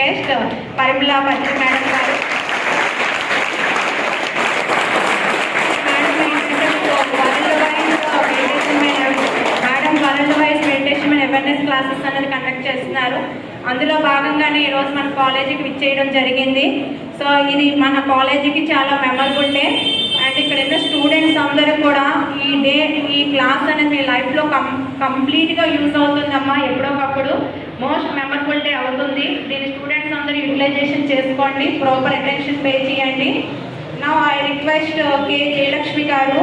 Guest పరిమళ పత్రి madam గారు. World wise meditation and awareness classes అనేది conduct చేస్తున్నారు. అందులో భాగంగానే ఈరోజు మన కాలేజీకి విచ్చేయడం జరిగింది. సో ఇది మన కాలేజీకి చాలా మెమరబుల్ డే. అండ్ ఇక్కడ ఉన్న స్టూడెంట్స్ అందరూ కూడా ఈ క్లాస్ అనేది మీ లైఫ్లో కంప్లీట్గా యూజ్ అవుతుందమ్మా. ఎప్పుడోకప్పుడు మోస్ట్ మెమరబుల్ డే అవుతుంది. దీన్ని స్టూడెంట్స్ అందరూ యూటిలైజేషన్ చేసుకోండి, ప్రాపర్ అటెన్షన్ పే చేయండి. నౌ ఐ రిక్వెస్ట్ కే జయలక్ష్మి గారు,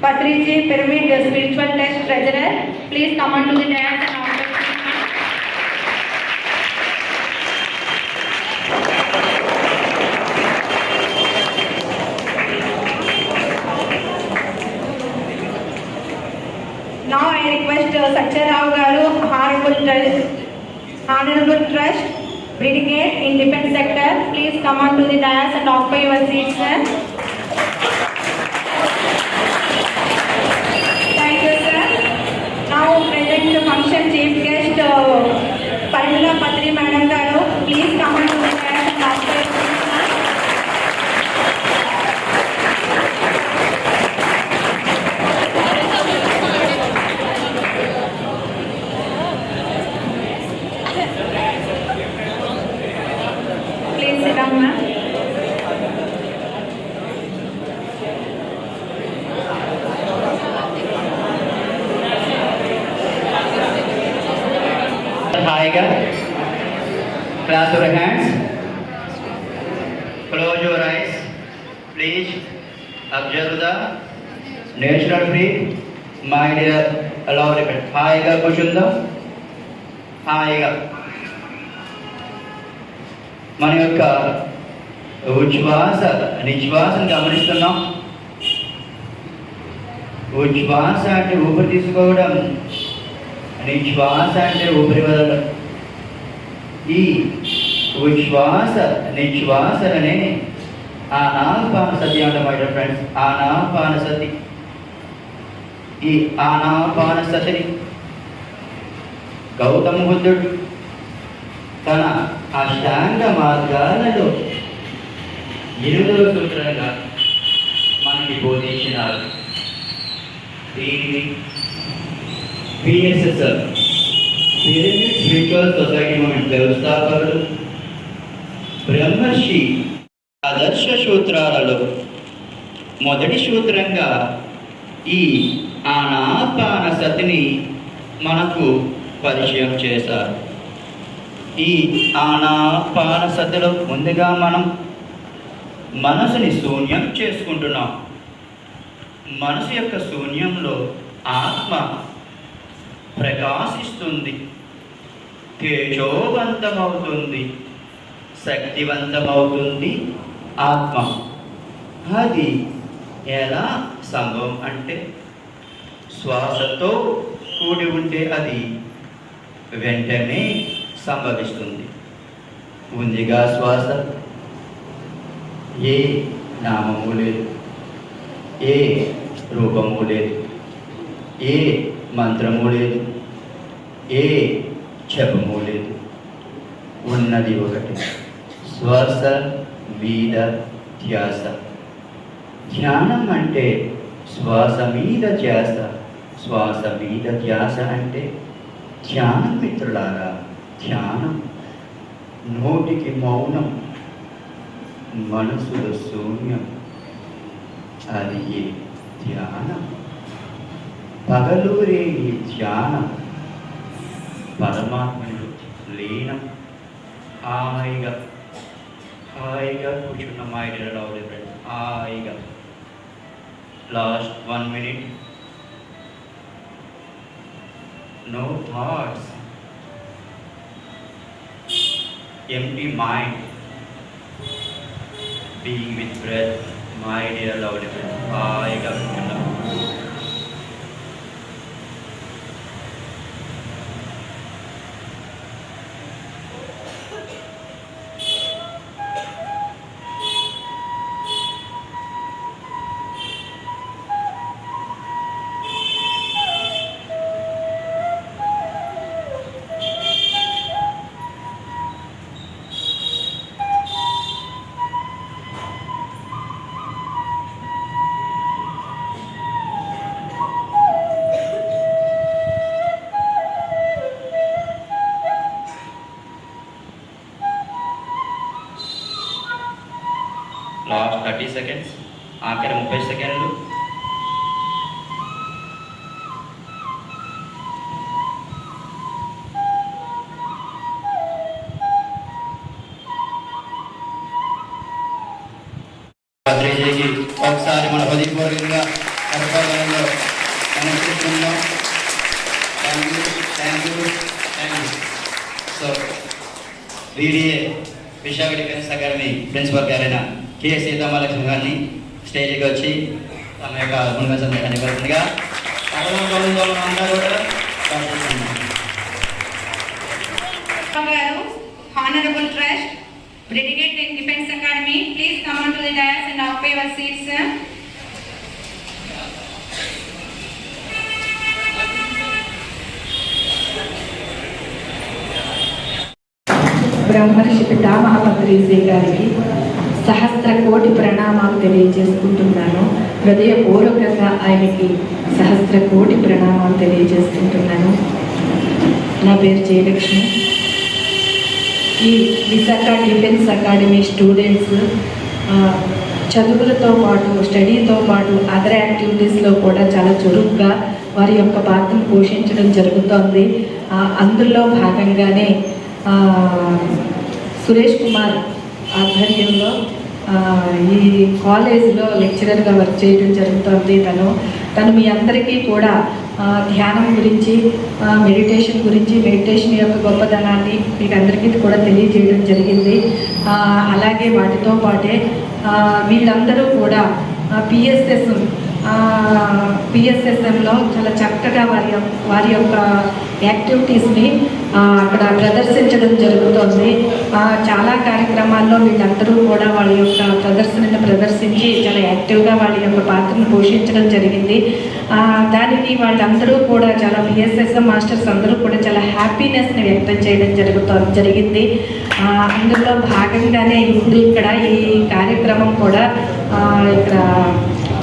Patriji Pyramid Spiritual Test Treasurer, please come on to the dais and offer. Now I request Satya Rao Garu, Honorable Trust Brigade in Defense Sector, please come on to the dais and occupy your seats, sir. Present function chief guest Parimala Patri Madam Garu, please come on to the dais and occupy your seats. Please sit down, ma'am. Clap your hands. Close your eyes. Please observe the natural breath. My dear, allow the breath. హాయిగా కూర్చుందాం. హాయిగా మన యొక్క ఉచ్ఛ్వాస నిశ్వాసను గమనిస్తున్నాం. ఉచ్ఛ్వాస అంటే ఊపిరి తీసుకోవడం, నిశ్వాస అంటే ఊపిరి వదలడం. ఈ ఉచ్ఛ్వాస నిశ్వాసలనే ఆనాపాన సతి అంటారు ఫ్రెండ్స్. ఆనాపాన సతి. ఈ ఆనాపాన సతిని గౌతమ బుద్ధుడు తన అష్టాంగ మార్గాలలో 8వ సూత్రంగా మనకి బోధించినారు. దీనిని పిఎస్ఎస్ఆర్ పిరమిడ్ స్పిరిచువల్ సొసైటీ మూమెంట్ వ్యవస్థాపకుడు బ్రహ్మర్షి ఆదర్శ సూత్రాలలో మొదటి సూత్రంగా ఈ ఆనాపాన సతిని మనకు పరిచయం చేశారు. ఈ ఆనాపాన సతిలో ముందుగా మనం మనసుని శూన్యం చేసుకుంటున్నాం. మనసు యొక్క శూన్యంలో ఆత్మ ప్రకాశిస్తుంది, తేజోవంతమవుతుంది, శక్తివంతమవుతుంది ఆత్మ. అది ఎలా సంభవం అంటే శ్వాసతో కూడి ఉంటే అది వెంటనే సంభవిస్తుంది. ఉందిగా శ్వాస, ఏ నామము లేదు, ఏ రూపము లేదు, ఏ మంత్రము లేదు, ఏ జపము లేదు. ఉన్నది ఒకటి, శ్వాస మీద ధ్యాస. ధ్యానం అంటే శ్వాస మీద ధ్యాస. శ్వాస మీద ధ్యాస అంటే ధ్యానం మిత్రులారా. ధ్యానం నోటికి మౌనం, మనసులో శూన్యం. అది ఏ ధ్యానం. పగలూరే ఈ ధ్యానం పరమాత్మలో లీనం. హాయిగా హాయిగా కూర్చున్న మైడిలో హాయిగా. Last 1 minute. No thoughts, empty mind, being with breath. My dear lovely friend, హాయిగా కూర్చున్నాం. సెకండ్స్, ఆఖరి 30 సెకండ్లు. భద్రేజీకి ఒకసారి మన హృదయపూర్వకంగా కరపడంలో connection. Thank you. So BDA Visakha defence academy principal గారైన కె సీతామహాలక్ష్మి గారిని స్టేజ్కి వచ్చి తమ యొక్క గుణగంగా కనిపిస్తుందిగా అంతా కూడా Honorable Trust, dedicated Defense Academy, please come on to the dais and occupy your seats. బ్రహ్మర్షి పితామహ పత్రిజీ గారికి సహస్ర కోటి ప్రణామాలు తెలియజేసుకుంటున్నాను. హృదయపూర్వకంగా ఆయనకి సహస్ర కోటి ప్రణామాలు తెలియజేసుకుంటున్నాను. నా పేరు జయలక్ష్మి. ఈ విశాఖ డిఫెన్స్ అకాడమీ స్టూడెంట్స్ చదువులతో పాటు స్టడీతో పాటు అదర్ యాక్టివిటీస్లో కూడా చాలా చురుగ్గా వారి యొక్క పాత్రను పోషించడం జరుగుతోంది. అందులో భాగంగానే సురేష్ కుమార్ ఆధ్వర్యంలో ఈ కాలేజ్లో లెక్చరర్గా వర్క్ చేయడం జరుగుతుంది. తను మీ అందరికీ కూడా ధ్యానం గురించి, మెడిటేషన్ యొక్క గొప్పదనాన్ని మీకు అందరికీ కూడా తెలియజేయడం జరిగింది. అలాగే వాటితో పాటే వీళ్ళందరూ కూడా పిఎస్ఎస్ఎంలో చాలా చక్కగా వారి యొక్క యాక్టివిటీస్ని అక్కడ ప్రదర్శించడం జరుగుతుంది. చాలా కార్యక్రమాల్లో వీళ్ళందరూ కూడా వాళ్ళ యొక్క ప్రదర్శనను ప్రదర్శించి చాలా యాక్టివ్గా వాళ్ళ యొక్క పాత్రను పోషించడం జరిగింది. దానికి వాళ్ళందరూ కూడా చాలా పిఎస్ఎస్ఎం మాస్టర్స్ అందరూ కూడా చాలా హ్యాపీనెస్ని వ్యక్తం చేయడం జరిగింది. అందులో భాగంగానే ఇప్పుడు ఇక్కడ ఈ కార్యక్రమం కూడా ఇక్కడ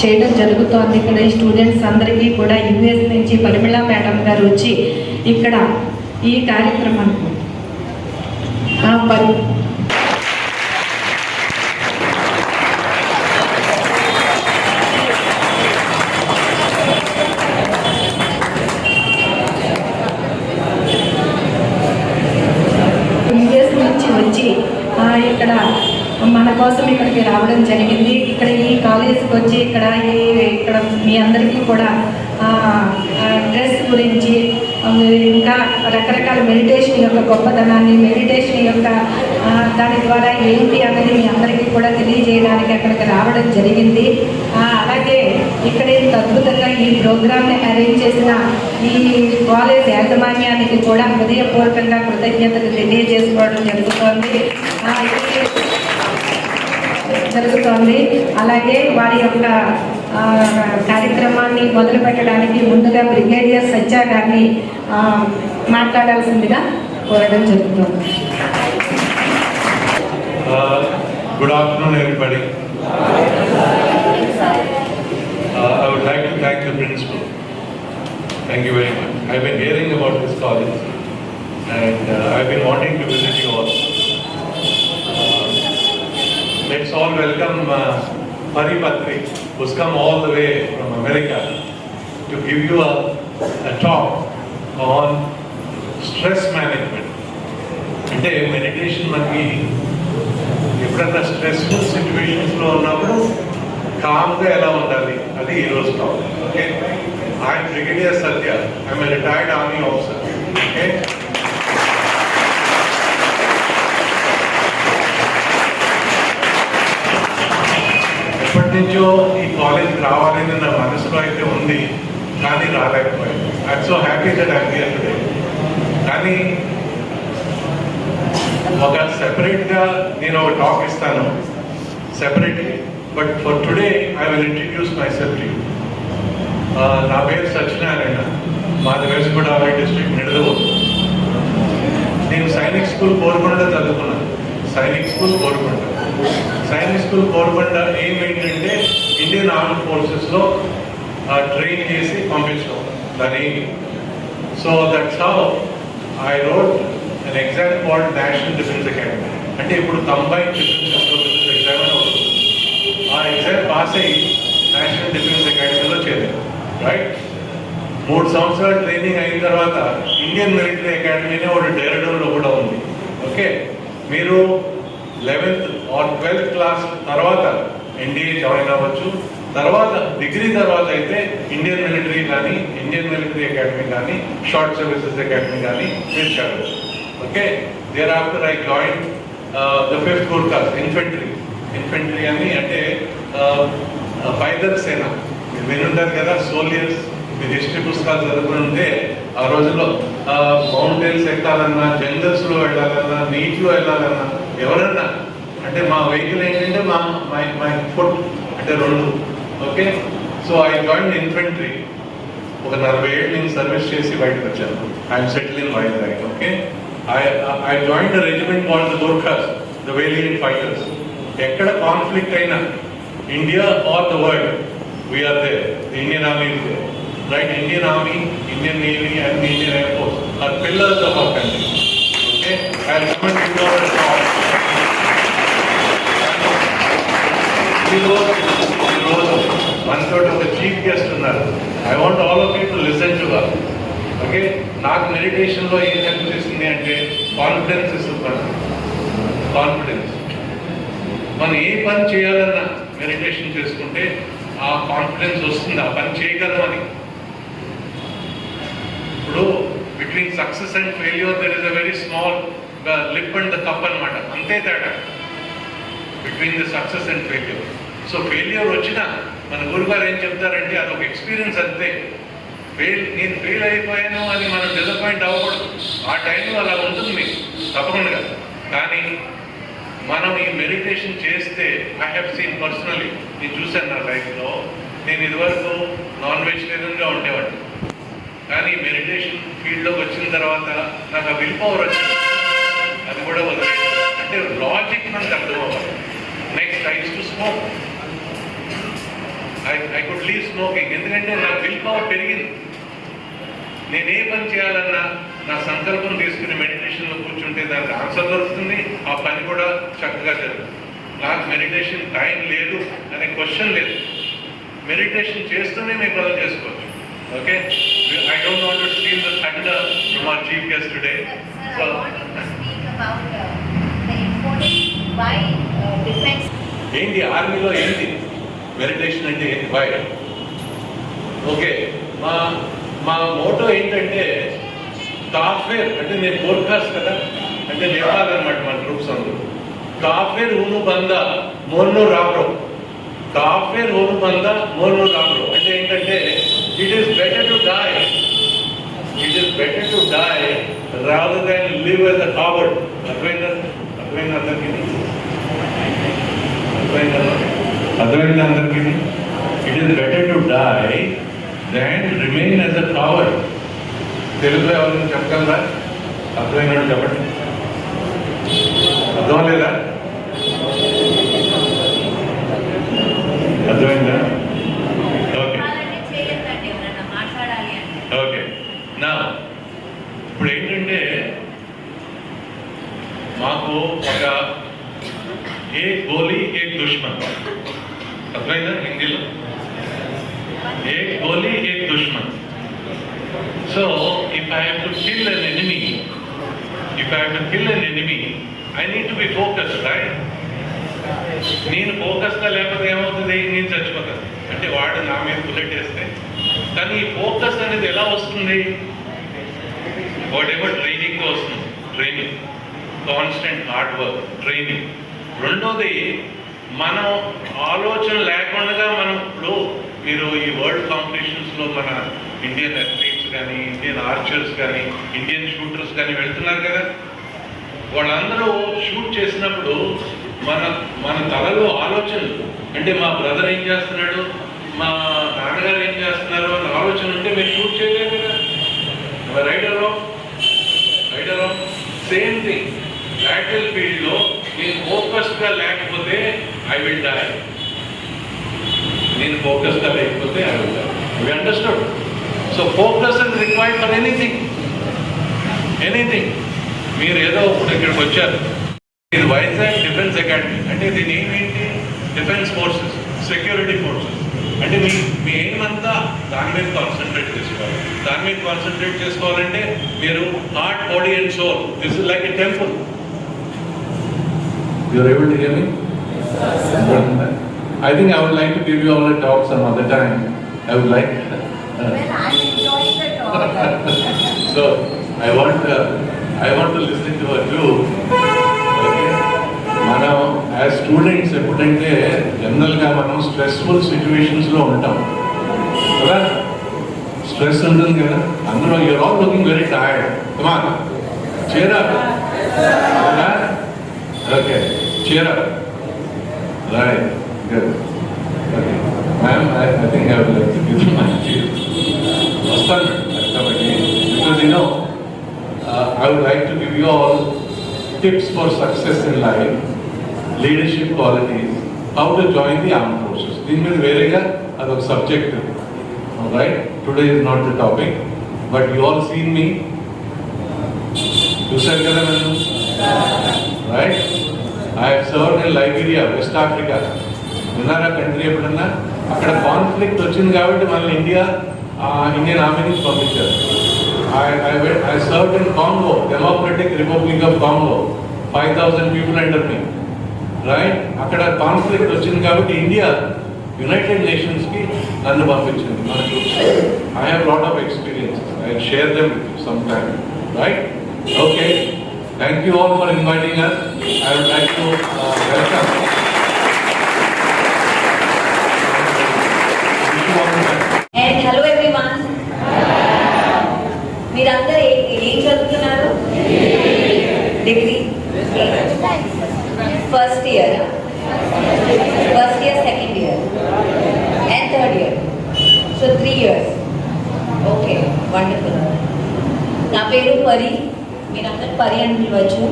చేయడం జరుగుతోంది. ఇక్కడ ఈ స్టూడెంట్స్ అందరికీ కూడా యుఎస్ నుంచి పరిమళ మేడం గారు వచ్చి ఇక్కడ ఈ కార్యక్రమాన్ని యుఎస్ నుంచి వచ్చి ఇక్కడ మన కోసం ఇక్కడికి రావడం జరిగింది. ఇక్కడ ఈ కాలేజీకి వచ్చి ఇక్కడ మీ అందరికీ కూడా డ్రెస్ గురించి ఇంకా రకరకాల మెడిటేషన్ యొక్క గొప్పదనాన్ని, మెడిటేషన్ యొక్క దాని ద్వారా ఏంటి అనేది మీ అందరికీ కూడా తెలియజేయడానికి అక్కడికి రావడం జరిగింది. అలాగే ఇక్కడ ఇంత అద్భుతంగా ఈ ప్రోగ్రామ్ని అరేంజ్ చేసిన ఈ కాలేజ్ యాజమాన్యానికి కూడా హృదయపూర్వకంగా కృతజ్ఞతలు తెలియజేసుకోవడం జరుగుతోంది. అలాగే వారి యొక్క కార్యక్రమాన్ని మొదలు పెట్టడానికి ముందుగా బ్రిగేడియర్ సజ్జా గారిని మాట్లాడాల్సిందిగా కోరడం జరుగుతుంది. Good afternoon, everybody. I would like to thank the principal. Thank you very much. I've been hearing about this college and I've been wanting to visit you all. Let's all welcome Hari Patri, who's come all the way from America to give you a talk on stress management. అంటే meditation మనకి ఎప్పుడన్నా stressful సిచ్యువేషన్స్లో ఉన్నప్పుడు కామ్గా ఎలా ఉండాలి అది ఈరోజు talk. Okay, I'm brigadier Satya, I'm a retired army officer. Okay, ఎప్పటి నుంచో ఈ కాలేజ్కి రావాలని నా మనసులో అయితే ఉంది, కానీ రాలేకపోయాను. I'm so happy that I'm here today. కానీ ఒక సెపరేట్గా నేను ఒక టాక్ ఇస్తాను separately, but for today I will introduce my self to you. నా పేరు సత్యనారాయణ, మాది వెస్ట్ గోదావరి డిస్ట్రిక్ట్ నిడదవోలు. నేను సైనిక్ స్కూల్ కోరుకొండలో చదువుకున్నాను. సైనిక్ స్కూల్ కోరుకొండ ఏం ఏంటంటే ఇండియన్ ఆర్మ్డ్ ఫోర్సెస్లో ట్రైన్ చేసి పంపించడం దాని ఏమి. So that's how I wrote an exam called National Defense Academy. అంటే ఇప్పుడు కంబైన్డ్ డిఫెన్స్ ఎగ్జామ్ అని అవుతుంది. ఆ ఎగ్జామ్ పాస్ అయ్యి నేషనల్ డిఫెన్స్ అకాడమీలో చేరారు. రైట్, 3 సంవత్సరాలు ట్రైనింగ్ అయిన తర్వాత ఇండియన్ మిలిటరీ అకాడమీనే ఒకటి డెహ్రాడూన్లో కూడా ఉంది. ఓకే, మీరు 11th ఆర్ 12th క్లాస్ తర్వాత ఎన్డీఏ జాయిన్ అవ్వచ్చు. తర్వాత డిగ్రీ తర్వాత అయితే ఇండియన్ మిలిటరీ కానీ, ఇండియన్ మిలిటరీ అకాడమీ కానీ, షార్ట్ సర్వీసెస్ అకాడమీ కానీ మీరు చదవచ్చు. Okay, there after I join the 5th course infantry అని అంటే పైదల సేన. మీరు వినుంటారు కదా, సోల్జర్స్. మీరు హిస్టరీ పుస్తకాలు చదువుకుంటే ఆ రోజుల్లో మౌంటైన్స్ ఎక్కాలన్నా, జంగల్స్లో వెళ్ళాలన్నా, నీటిలో వెళ్ళాలన్నా, ఎవరన్నా అంటే మా వెహికల్ ఏంటంటే మై ఫుట్ అంటే 2. Okay, so I join infantry. ఒక 40 ఏళ్ళు నేను సర్వీస్ చేసి బయటకు వచ్చాను. I'm settle in Vizag. Okay, I join the regiment called the Gorkhas, the valiant fighters. ఎక్కడ కాన్ఫ్లిక్ట్ అయినా India or the world, we are there. The Indian army is there. Right, Indian army, Indian navy and Indian air force are pillars of our country. Okay, I recommend you to ఈరోజు మనతో ఒక chief guest ఉన్నారు. I want all of you to listen to her. Okay, నాకు మెడిటేషన్లో ఏం help చేసింది అంటే confidence ఇస్తుంది. కాన్ఫిడెన్స్, మనం ఏ పని చేయాలన్నా మెడిటేషన్ చేసుకుంటే ఆ కాన్ఫిడెన్స్ వస్తుంది, ఆ పని చేయగలమని. ఇప్పుడు between success and failure there is a very small lip and the cup అనమాట. అంతే తేడా between the success and failure. So failure వచ్చినా మన గురుగారు ఏం చెప్తారంటే అదొక ఎక్స్పీరియన్స్ అంతే. నేను ఫెయిల్ అయిపోయాను అని మనం డిసప్పాయింట్ అవ్వకూడదు. ఆ టైంలో అలా ఉంటుంది మీకు తప్పకుండా. కానీ మనం ఈ మెడిటేషన్ చేస్తే, ఐ హ్యావ్ సీన్ పర్సనలీ, నేను చూశాను నా లైఫ్లో. నేను ఇదివరకు నాన్ వెజిటేరియన్గా ఉండేవాడిని. కానీ మెడిటేషన్ ఫీల్డ్లోకి వచ్చిన తర్వాత నాకు ఆ విల్ పవర్ వచ్చింది. అది కూడా వదిలేదు. అంటే లాజిక్ మనకు అర్థం అవ్వాలి. Next I use to smoke. I could leave smoking. ఎందుకంటే నా విల్ పవర్ పెరిగింది. నేను ఏ పని చేయాలన్నా నా సంకల్పం తీసుకుని మెడిటేషన్లో కూర్చుంటే దానికి ఆన్సర్ దొరుకుతుంది, ఆ పని కూడా చక్కగా జరుగుతుంది. నాకు మెడిటేషన్ టైం లేదు అనే క్వశ్చన్ లేదు. మెడిటేషన్ చేస్తూనే మీ పనులు చేసుకోవచ్చు. Okay, I don't want to steal the thunder from our chief guest today. ఏంటి ఆర్మీలో ఏంటి మెడిటేషన్ అంటే ఏంటి? వై? ఓకే, మా మోటో ఏంటంటే కాఫేర్ అంటే నేను గోర్ఖాస్ కదా, అంటే నేపాల్ అనమాట మన ట్రూప్స్ అందరూ. కాఫేర్ ఊను బంద మోర్ను రాబ్రో. కాఫేర్ ఊను బంద మోర్ను రాబ్రో అంటే ఏంటంటే it is better to die. It is better to die rather than live as a coward. అర్థమైందా అందరికీ? అర్థమైందా అందరికీ? It is better to die than remain as a coward. తెలుగులో ఎవరైనా చెప్పగలరా? అర్థమైనట్టు చెప్పండి. అర్థం లేదా? అర్థమైందా? Okay okay. నా ఇప్పుడు ఏంటంటే మాకు ఒక ఏ గోలీ ఏ దుష్మన్. అర్థమైందా హిందీలో? ఏ గోలీ ఏ Dushman. So, if I have to kill an enemy, I need to be focused, right? నేను ఫోకస్గా లేకపోతే ఏమవుతుంది? నేను చచ్చిపోతాను. అంటే వాడు నా మీద బుల్లెట్ వేస్తే. కానీ ఈ ఫోకస్ అనేది ఎలా వస్తుంది? వాట్ ఎవర్ ట్రైనింగ్తో వస్తుంది. Training, constant hard work, training. రెండోది మనం ఆలోచన లేకుండా మనం ఇప్పుడు మీరు ఈ వరల్డ్ కాంపిటీషన్స్లో మన ఇండియన్ అథ్లీట్స్ కానీ, ఇండియన్ ఆర్చర్స్ కానీ, ఇండియన్ షూటర్స్ కానీ వెళ్తున్నారు కదా. వాళ్ళందరూ షూట్ చేసినప్పుడు మన తలలో ఆలోచనలు అంటే మా బ్రదర్ ఏం చేస్తున్నాడు, మా నాన్నగారు ఏం చేస్తున్నారు అన్న ఆలోచన ఉంటే మీరు షూట్ చేయలేరు కదా. Rider same thing. బ్యాటిల్ ఫీల్డ్లో నేను ఫోకస్గా లేకపోతే ఐ విల్ డై. నేను ఫోకస్గా లేకపోతే I will die. We understood? So focus is required for anything. మీరు ఏదో ఇప్పుడు ఇక్కడికి వచ్చారు, ఇది వైజాగ్ డిఫెన్స్ అకాడమీ అంటే దీని ఏమేంటి? Defence forces, security forces. అంటే మీ ఎయిమ్ అంతా దాని మీద కాన్సన్ట్రేట్ చేసుకోవాలి. దాని మీద కాన్సన్ట్రేట్ చేసుకోవాలంటే మీరు heart, body and soul, this is like a temple. You are able to hear me? I think I would like to give you all a talk some other time. I would like. I'm enjoying the talk. So I want to listen to her too. Okay. మనం as students ఎప్పుడంటే జనరల్గా మనం stressful సిచ్యువేషన్స్లో ఉంటాం కదా, stress ఉంటుంది కదా, అందులో you're all looking very tired. Come on, cheer up. Okay, cheer up. Right, good. Okay, ma'am, I think I would like to give you my cheer. I'll come again because I would like to give you all tips for success in life, leadership qualities, how to join the armed forces. దీని మీద వేరేగా అదొక subject. Alright, today is not the topic, but you all seen me. చూసారు కదా నన్ను, right? I have served in Liberia, west Africa. విన్నారా country ఎప్పుడన్నా? అక్కడ కాన్ఫ్లిక్ట్ వచ్చింది కాబట్టి మనల్ని ఇండియన్ ఆర్మీ నుంచి పంపించారు. I served in Congo, Democratic Republic of Congo, 5,000 people under me. Right? అక్కడ కాన్ఫ్లిక్ట్ వచ్చింది కాబట్టి ఇండియా యునైటెడ్ నేషన్స్కి నన్ను పంపించింది. మనకు I have lot of experiences. I share them with you some time. Right? Okay. Thank you all for inviting us. I would like to welcome. And hello everyone. మీరందరూ ఏం చదువుతున్నారు? Degree first year, second year and third year. So 3 years. Okay, wonderful. నా పేరు పరి, మీరందరూ పరి అని పిలవచ్చు.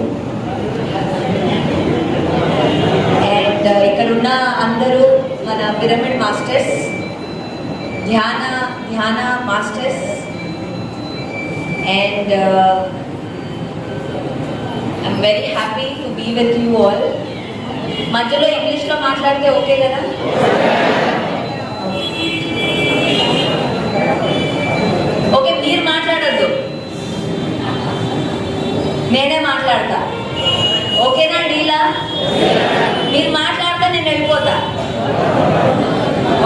అండ్ ఇక్కడున్న అందరూ మన పిరమిడ్ మాస్టర్స్, ధ్యాన masters. And I'm very happy to be with you all. మధ్యలో ఇంగ్లీష్లో మాట్లాడితే ఓకే కదా? ఓకే, మీరు మాట్లాడద్దు, నేనే మాట్లాడతా. ఓకేనా డీలా? మీరు మాట్లాడితే నేను వెళ్ళిపోతా.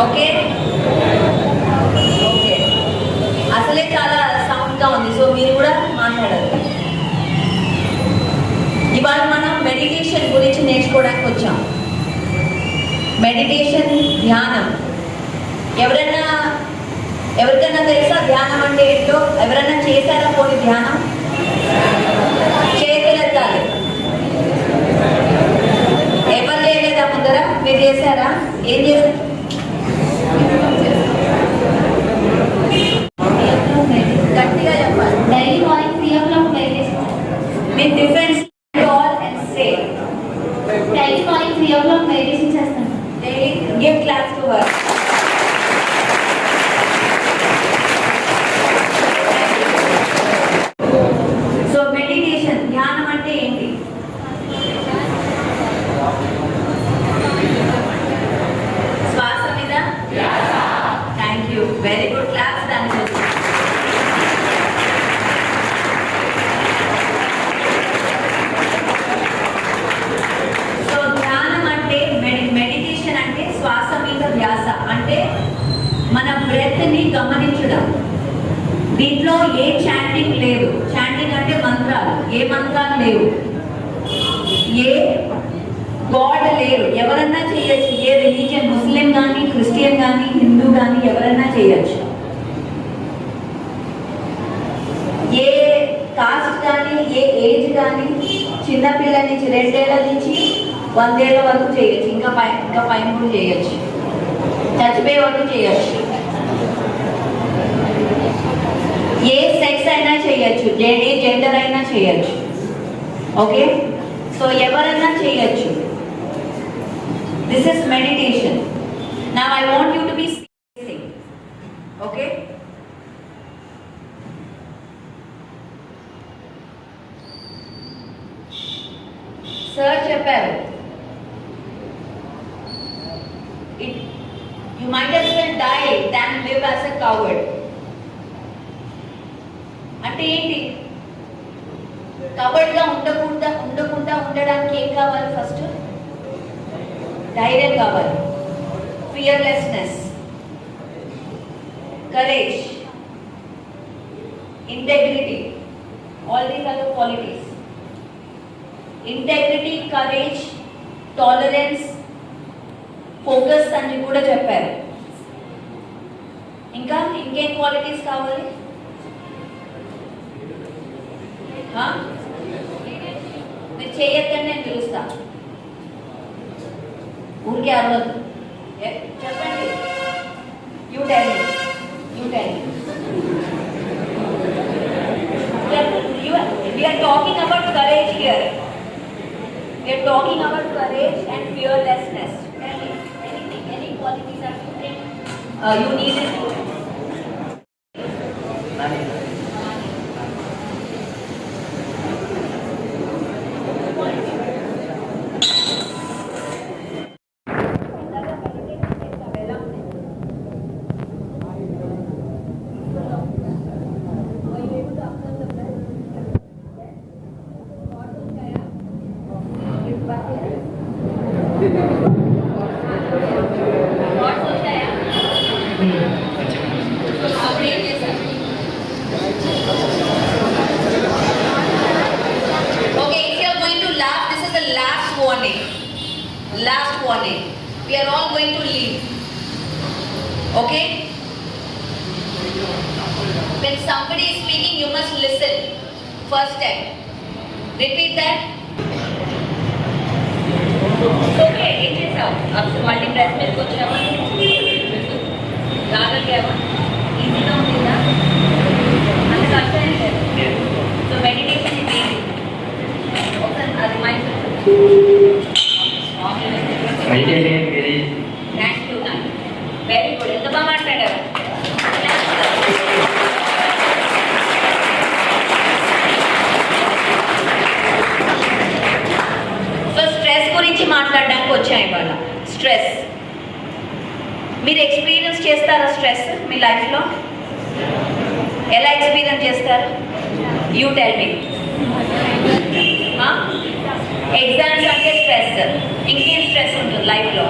ఓకే ఓకే, అసలే చాలా సౌండ్గా ఉంది, సో మీరు కూడా మాట్లాడాలి. ఇవాళ మనం మెడిటేషన్ గురించి నేర్చుకోవడానికి వచ్చాం. మెడిటేషన్, ధ్యానం. ఎవరికైనా తెలుసా ధ్యానం అంటే ఏంటో? ఎవరైనా చేశారా పోనీ ధ్యానం? చేతులెత్తాలి. ఎవరు చేయలేదా ముందర? మీరు చేశారా? ఏం చేశారు? గట్టిగా చెప్పాలి. Daily morning 3 o'clock meditation. మీరు difference all and say. Daily morning 3 o'clock meditation చేస్తాను. Daily give class to her. So meditation, ధ్యానం అంటే ఏంటి? శ్వాస మీద. Thank you, very good class. దాని కోసం సో ధ్యానం అంటే మెడిటేషన్ అంటే శ్వాస మీద ధ్యాస, అంటే మన బ్రెత్ ని గమనించడం. దీంట్లో ఏ చాంటింగ్ లేదు. చాంటింగ్ అంటే మంత్రాలు. ఏ మంత్రాలు లేవు, ఏ గాడ్ లేరు. ఎవరన్నా చేయొచ్చు. ఏ రిలీజియన్, ముస్లిం కానీ, క్రిస్టియన్ కానీ, హిందూ కానీ ఎవరన్నా చేయొచ్చు. ఏ కాస్ట్ కానీ, ఏ ఏజ్ కానీ, చిన్నపిల్లల నుంచి 2 ఏళ్ల నుంచి 100 ఏళ్ల వరకు చేయొచ్చు. ఇంకా పైన కూడా చేయొచ్చు. చచ్చిపోయే వరకు చేయొచ్చు. ఏ సెక్స్ అయినా చేయొచ్చు, ఏ జెండర్ అయినా చేయొచ్చు. ఓకే, సో ఎవరైనా చేయొచ్చు. This is meditation. Now I want you to be Singh. Okay, sir చెప్పారు, You might as well die than live as a coward. అంటే ఏంటి? కవర్డ్గా ఉండకుండా ఉండడానికి ఏం కావాలి? ఫస్ట్ ధైర్యం కావాలి, fearlessness, courage, integrity. All these are the qualities. Integrity, courage, tolerance, focus అని కూడా చెప్పారు. ఇంకా ఇంకేం క్వాలిటీస్ కావాలి? మీరు చేయొద్దని నేను పిలుస్తా, ఊరికే అవ్వదు. చెప్పండి. You tell me. We are talking about courage here. We are talking about courage and fearlessness. Tell me, anything, any qualities that you think you need in you? Last warning. We are all going to leave. Okay? When somebody is speaking, you must listen. First time. Repeat that. Okay, it is out. अब से multi-press में कुछ है ज़्यादा क्या है? Easy ना होती ना? अंदर आता है. So meditation is easy. Often remind. Thank you. Very good. ఎంత బాగా మాట్లాడారు. సో స్ట్రెస్ గురించి మాట్లాడడానికి వచ్చాయి ఇవాళ. స్ట్రెస్ మీరు ఎక్స్పీరియన్స్ చేస్తారా? స్ట్రెస్ మీ లైఫ్లో ఎలా ఎక్స్పీరియన్స్ చేస్తారు? You tell me. ఎగ్జామ్స్ అంటే స్ట్రెస్, ఇంకేం స్ట్రెస్ ఉంటుంది లైఫ్లో?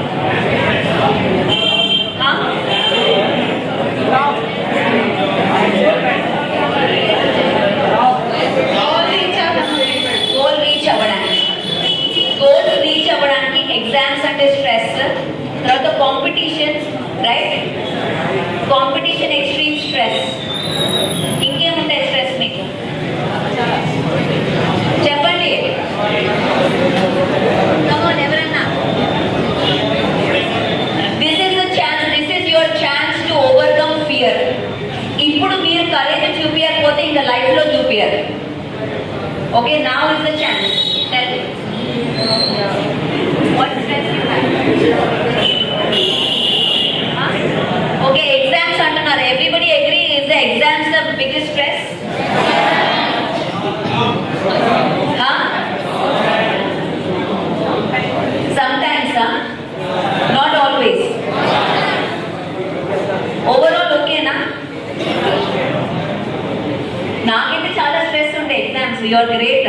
గోల్ రీచ్ అవ్వడానికి ఎగ్జామ్స్ అంటే స్ట్రెస్. తర్వాత competitions, right? Competition, extreme stress. ఇంకేముంటాయి స్ట్రెస్ మీకు? చెప్పండి. ఎవరన్నా? This is the chance, this is your chance to overcome fear. ఇప్పుడు మీరు కరేజ్ చూపించకపోతే ఇంకా లైఫ్లో చూపించారు. Okay, now is the chance. Tell me what stress you have. Okay, exams అంటున్నారు. Everybody agree, is the exams the biggest stress? Sometimes, not always. Overall, okay na? నాకైతే చాలా stress ఉండే ఎగ్జామ్స్. You are great.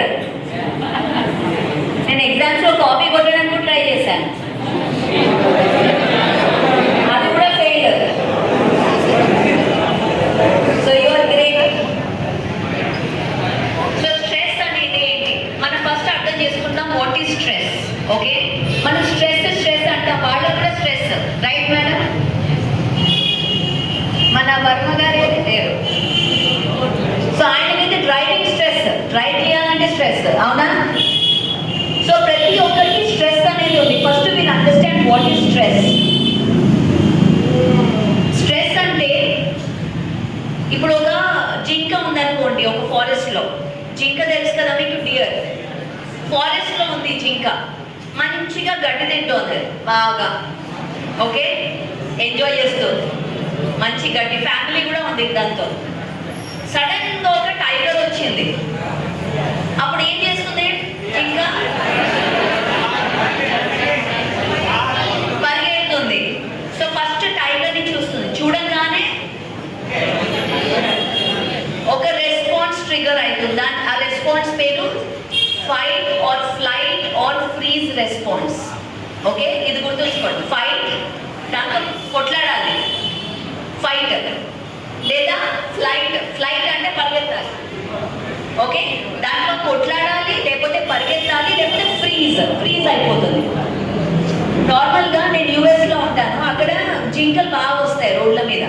నేను ఎగ్జామ్స్లో copy కొట్టడానికి కూడా try చేశాను, అది కూడా fail. So you are great. So stress అనేది ఏంటి? మనం ఫస్ట్ అర్థం చేసుకుందాం వాట్ ఈస్ స్ట్రెస్. ఓకే, మనం స్ట్రెస్ అంటాం, వాళ్ళకు కూడా స్ట్రెస్, రైట్ మేడం? మన వర్మ గారు ఏది లేరు. సో ఆయన మీద డ్రైవింగ్ స్ట్రెస్, డ్రైవ్ చేయాలంటే స్ట్రెస్, అవునా? సో ప్రతి ఒక్కరికి స్ట్రెస్ అనేది ఉంది. ఫస్ట్ మీరు understand what is stress. Stress అంటే ఇప్పుడు ఒక జింక ఉందనుకోండి, ఒక ఫారెస్ట్లో. జింక తెలుసు కదా మీకు, డియర్. ఫారెస్ట్లో ఉంది జింక, మంచిగా గడ్డి తింటోంది బాగా. ఓకే, ఎంజాయ్ చేస్తుంది, మంచి గడ్డి, ఫ్యామిలీ కూడా ఉంది దాంతో. సడన్గా ఒక టైగర్ వచ్చింది. అప్పుడు ఏం చేస్తుంది జింక? పరిగెడుతుంది. So first tiger freeze response. Okay, ఇది గుర్తుంచుకోండి. ఫైట్, దాంట్లో కొట్లాడాలి, ఫైట్, లేదా ఫ్లైట్. ఫ్లైట్ అంటే పరిగెత్తాలి. ఓకే, దాంట్లో కొట్లాడాలి, లేకపోతే పరిగెత్తాలి, లేకపోతే ఫ్రీజ్ అయిపోతుంది. నార్మల్గా నేను యూఎస్లో ఉంటాను, అక్కడ జింకలు బాగా వస్తాయి రోడ్ల మీద.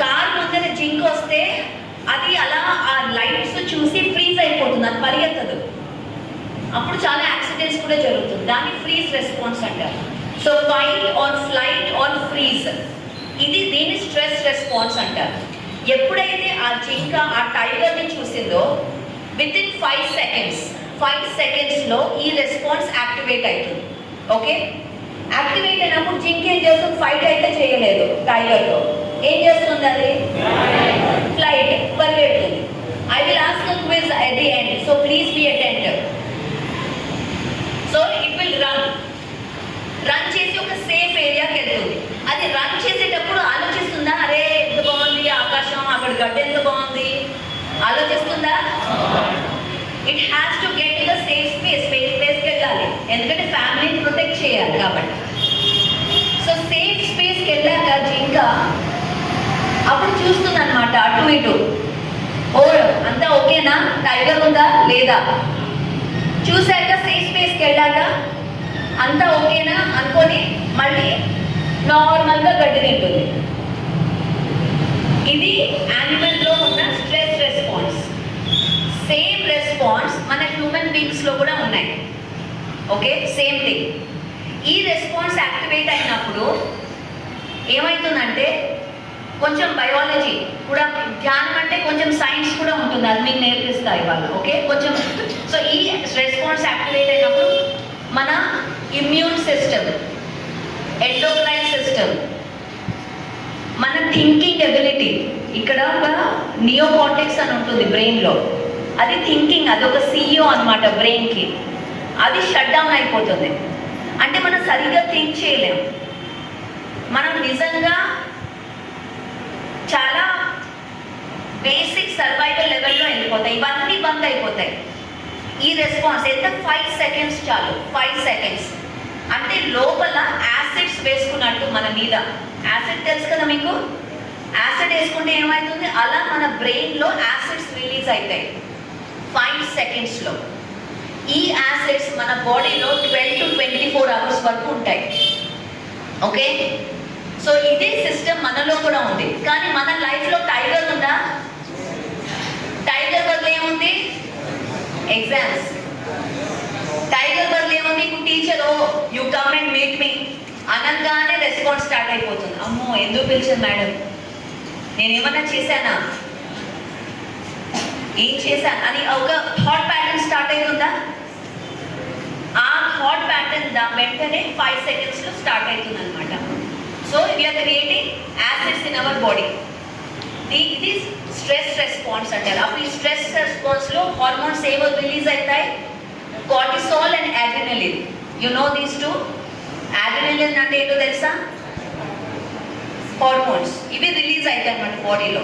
కార్ ముందర జింక వస్తే అది అలా ఆ లైట్స్ చూసి ఫ్రీజ్ అయిపోతుంది, అది పరిగెత్తదు. అప్పుడు చాలా యాక్సిడెంట్స్ కూడా జరుగుతుంది. దాన్ని ఫ్రీజ్ రెస్పాన్స్ అంటారు. So fight or flight are freeze, ఇది దీన్ని స్ట్రెస్ రెస్పాన్స్ అంటారు. ఎప్పుడైతే ఆ జింక ఆ టైగర్ని చూసిందో విత్ ఇన్ 5 సెకండ్స్లో ఈ రెస్పాన్స్ యాక్టివేట్ అవుతుంది. ఓకే, యాక్టివేట్ అయినప్పుడు జింక ఏం చేస్తుంది? ఫైట్ అయితే చేయలేదు టైగర్తో, ఏం చేస్తుంది? అది ఫ్లైట్, పరిగెడుతుంది. I will ask a quiz at the end, so please be attentive. So it will run చేసి ఒక సేఫ్ ఏరియాకి వెళ్తుంది. అది రన్ చేసేటప్పుడు ఆలోచిస్తుందా, అరే ఎంత బాగుంది ఆకాశం, అక్కడ గడ్డ ఎంత బాగుంది, ఆలోచిస్తుందా? It has to get to the safe స్పేస్కి వెళ్ళాలి, ఎందుకంటే ఫ్యామిలీని ప్రొటెక్ట్ చేయాలి కాబట్టి. సో సేఫ్ స్పేస్కి వెళ్ళాక జింక అప్పుడు చూస్తుంది అనమాట అటు ఇటు. ఓ అంతా ఓకేనా, టైగర్ ఉందా లేదా చూశాక సేఫ్ స్పేస్కి వెళ్ళాక అంతా ఓకేనా అనుకొని మళ్ళీ నార్మల్గా గడ్డి తింటుంది. ఇది యానిమల్లో ఉన్న స్ట్రెస్ రెస్పాన్స్. సేమ్ రెస్పాన్స్ మన హ్యూమన్ బీయింగ్స్లో కూడా ఉన్నాయి. Okay, same thing. ఈ రెస్పాన్స్ యాక్టివేట్ అయినప్పుడు ఏమవుతుందంటే కొంచెం బయాలజీ కూడా, ధ్యానం అంటే కొంచెం సైన్స్ కూడా ఉంటుంది, అది మీకు నేర్పిస్తా ఇవాళ. ఓకే, కొంచెం. సో ఈ రెస్పాన్స్ యాక్టివేట్ అయినప్పుడు మన ఇమ్యూన్ సిస్టమ్, ఎండోక్రైన్ సిస్టమ్, మన థింకింగ్ ఎబిలిటీ, ఇక్కడ ఒక నియోకార్టెక్స్ అని ఉంటుంది బ్రెయిన్లో, అది థింకింగ్, అది ఒక CEO అనమాట బ్రెయిన్కి, అది షట్ డౌన్ అయిపోతుంది. అంటే మనం సరిగ్గా థింక్ చేయలేం, మనం నిజంగా చాలా బేసిక్ సర్వైవల్ లెవెల్లో వెళ్ళిపోతాయి, ఇవన్నీ బంద్ అయిపోతాయి. ఈ రెస్పాన్స్ ఎంత 5 సెకండ్స్ చాలు. 5 సెకండ్స్ అంటే లోపల యాసిడ్స్ వేసుకున్నట్టు మన మీద. యాసిడ్ తెలుసు కదా మీకు, యాసిడ్ వేసుకుంటే ఏమవుతుంది, అలా మన బ్రెయిన్లో యాసిడ్స్ రిలీజ్ అవుతాయి 5 సెకండ్స్లో. ఈ యాసిడ్స్ మన బాడీలో 12 to 24 అవర్స్ వరకు ఉంటాయి. ఓకే, సో ఇదే సిస్టమ్ మనలో కూడా ఉంది. కానీ మన లైఫ్లో టైగర్ ఉందా? టైగర్ బదులు ఏముంది? ఎగ్జామ్స్. టైగర్ బదులు ఏముంది? ఇప్పుడు teacher, oh you come and meet me అనగానే రెస్పాన్స్ స్టార్ట్ అయిపోతుంది. అమ్మో ఎందుకు పిలిచాను మేడం, నేనేమన్నా చేశానా, ఏం చేశాను అని ఒక థాట్ ప్యాటర్న్ స్టార్ట్ అవుతుందా? ఆ థాట్ ప్యాటర్న్ వెంటనే 5 సెకండ్స్లో స్టార్ట్ అవుతుంది అనమాట. So we are creating acids in our body. ఇది స్ట్రెస్ రెస్పాన్స్ అంటారు. అప్పుడు ఈ స్ట్రెస్ రెస్పాన్స్లో హార్మోన్స్ ఏవో రిలీజ్ అవుతాయి, cortisol and adrenaline. You know these two. Adrenaline అంటే ఏంటో తెలుసా? హార్మోన్స్. ఇవి రిలీజ్ అవుతాయి అన్నమాట బాడీలో.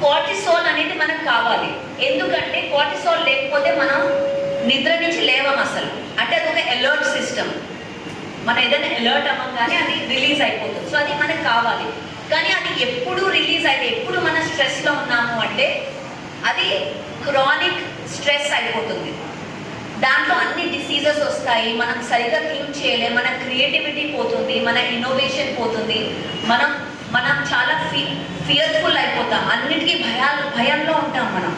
కార్టిసాల్ అనేది మనకు కావాలి, ఎందుకంటే కార్టిసాల్ లేకపోతే మనం నిద్ర నుంచి లేవం అసలు. అంటే అది ఒక అలర్ట్ సిస్టమ్, మనం ఏదైనా అలర్ట్ అవ్వగానే అది రిలీజ్ అయిపోతుంది. సో అది మనకు కావాలి. కానీ అది ఎప్పుడు రిలీజ్ అయితే, ఎప్పుడు మన స్ట్రెస్లో ఉన్నాము అంటే అది క్రానిక్ స్ట్రెస్ అయిపోతుంది. దాంట్లో అన్ని డిసీజెస్ వస్తాయి, మనం సరిగ్గా థింక్ చేయలేం, మన క్రియేటివిటీ పోతుంది, మన ఇన్నోవేషన్ పోతుంది, మనం చాలా ఫియర్ఫుల్ అయిపోతాం, అన్నిటికీ భయంలో ఉంటాం, మనం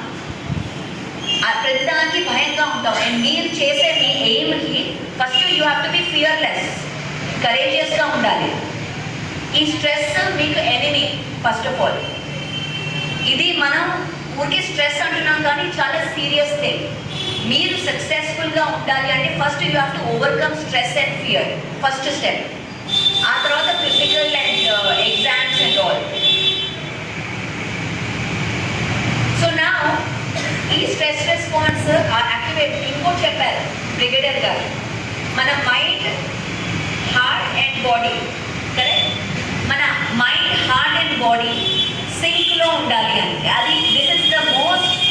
ప్రతిదానికి భయంగా ఉంటాం. అండ్ మీరు చేసే మీ ఎయిమ్కి first you have to be fearless, కరేజియస్గా ఉండాలి. ఈ స్ట్రెస్ మీకు ఎనిమీ ఫస్ట్ ఆఫ్ ఆల్. ఇది మనం ఊరికి స్ట్రెస్ అంటున్నాం కానీ చాలా సీరియస్ థింగ్. మీరు సక్సెస్ఫుల్గా ఉండాలి అంటే first you have to overcome stress and fear, first step. ఆ తర్వాత physical and exams and all. So నా ఈ స్ట్రెస్ రెస్పాన్స్ యాక్టివేట్ ఇంకోటి చెప్పారు బ్రిగేడియర్ గారు, మన mind, heart and body, correct? మన మైండ్, హార్ట్ అండ్ బాడీ సింక్లో ఉండాలి అంటే అది this is the most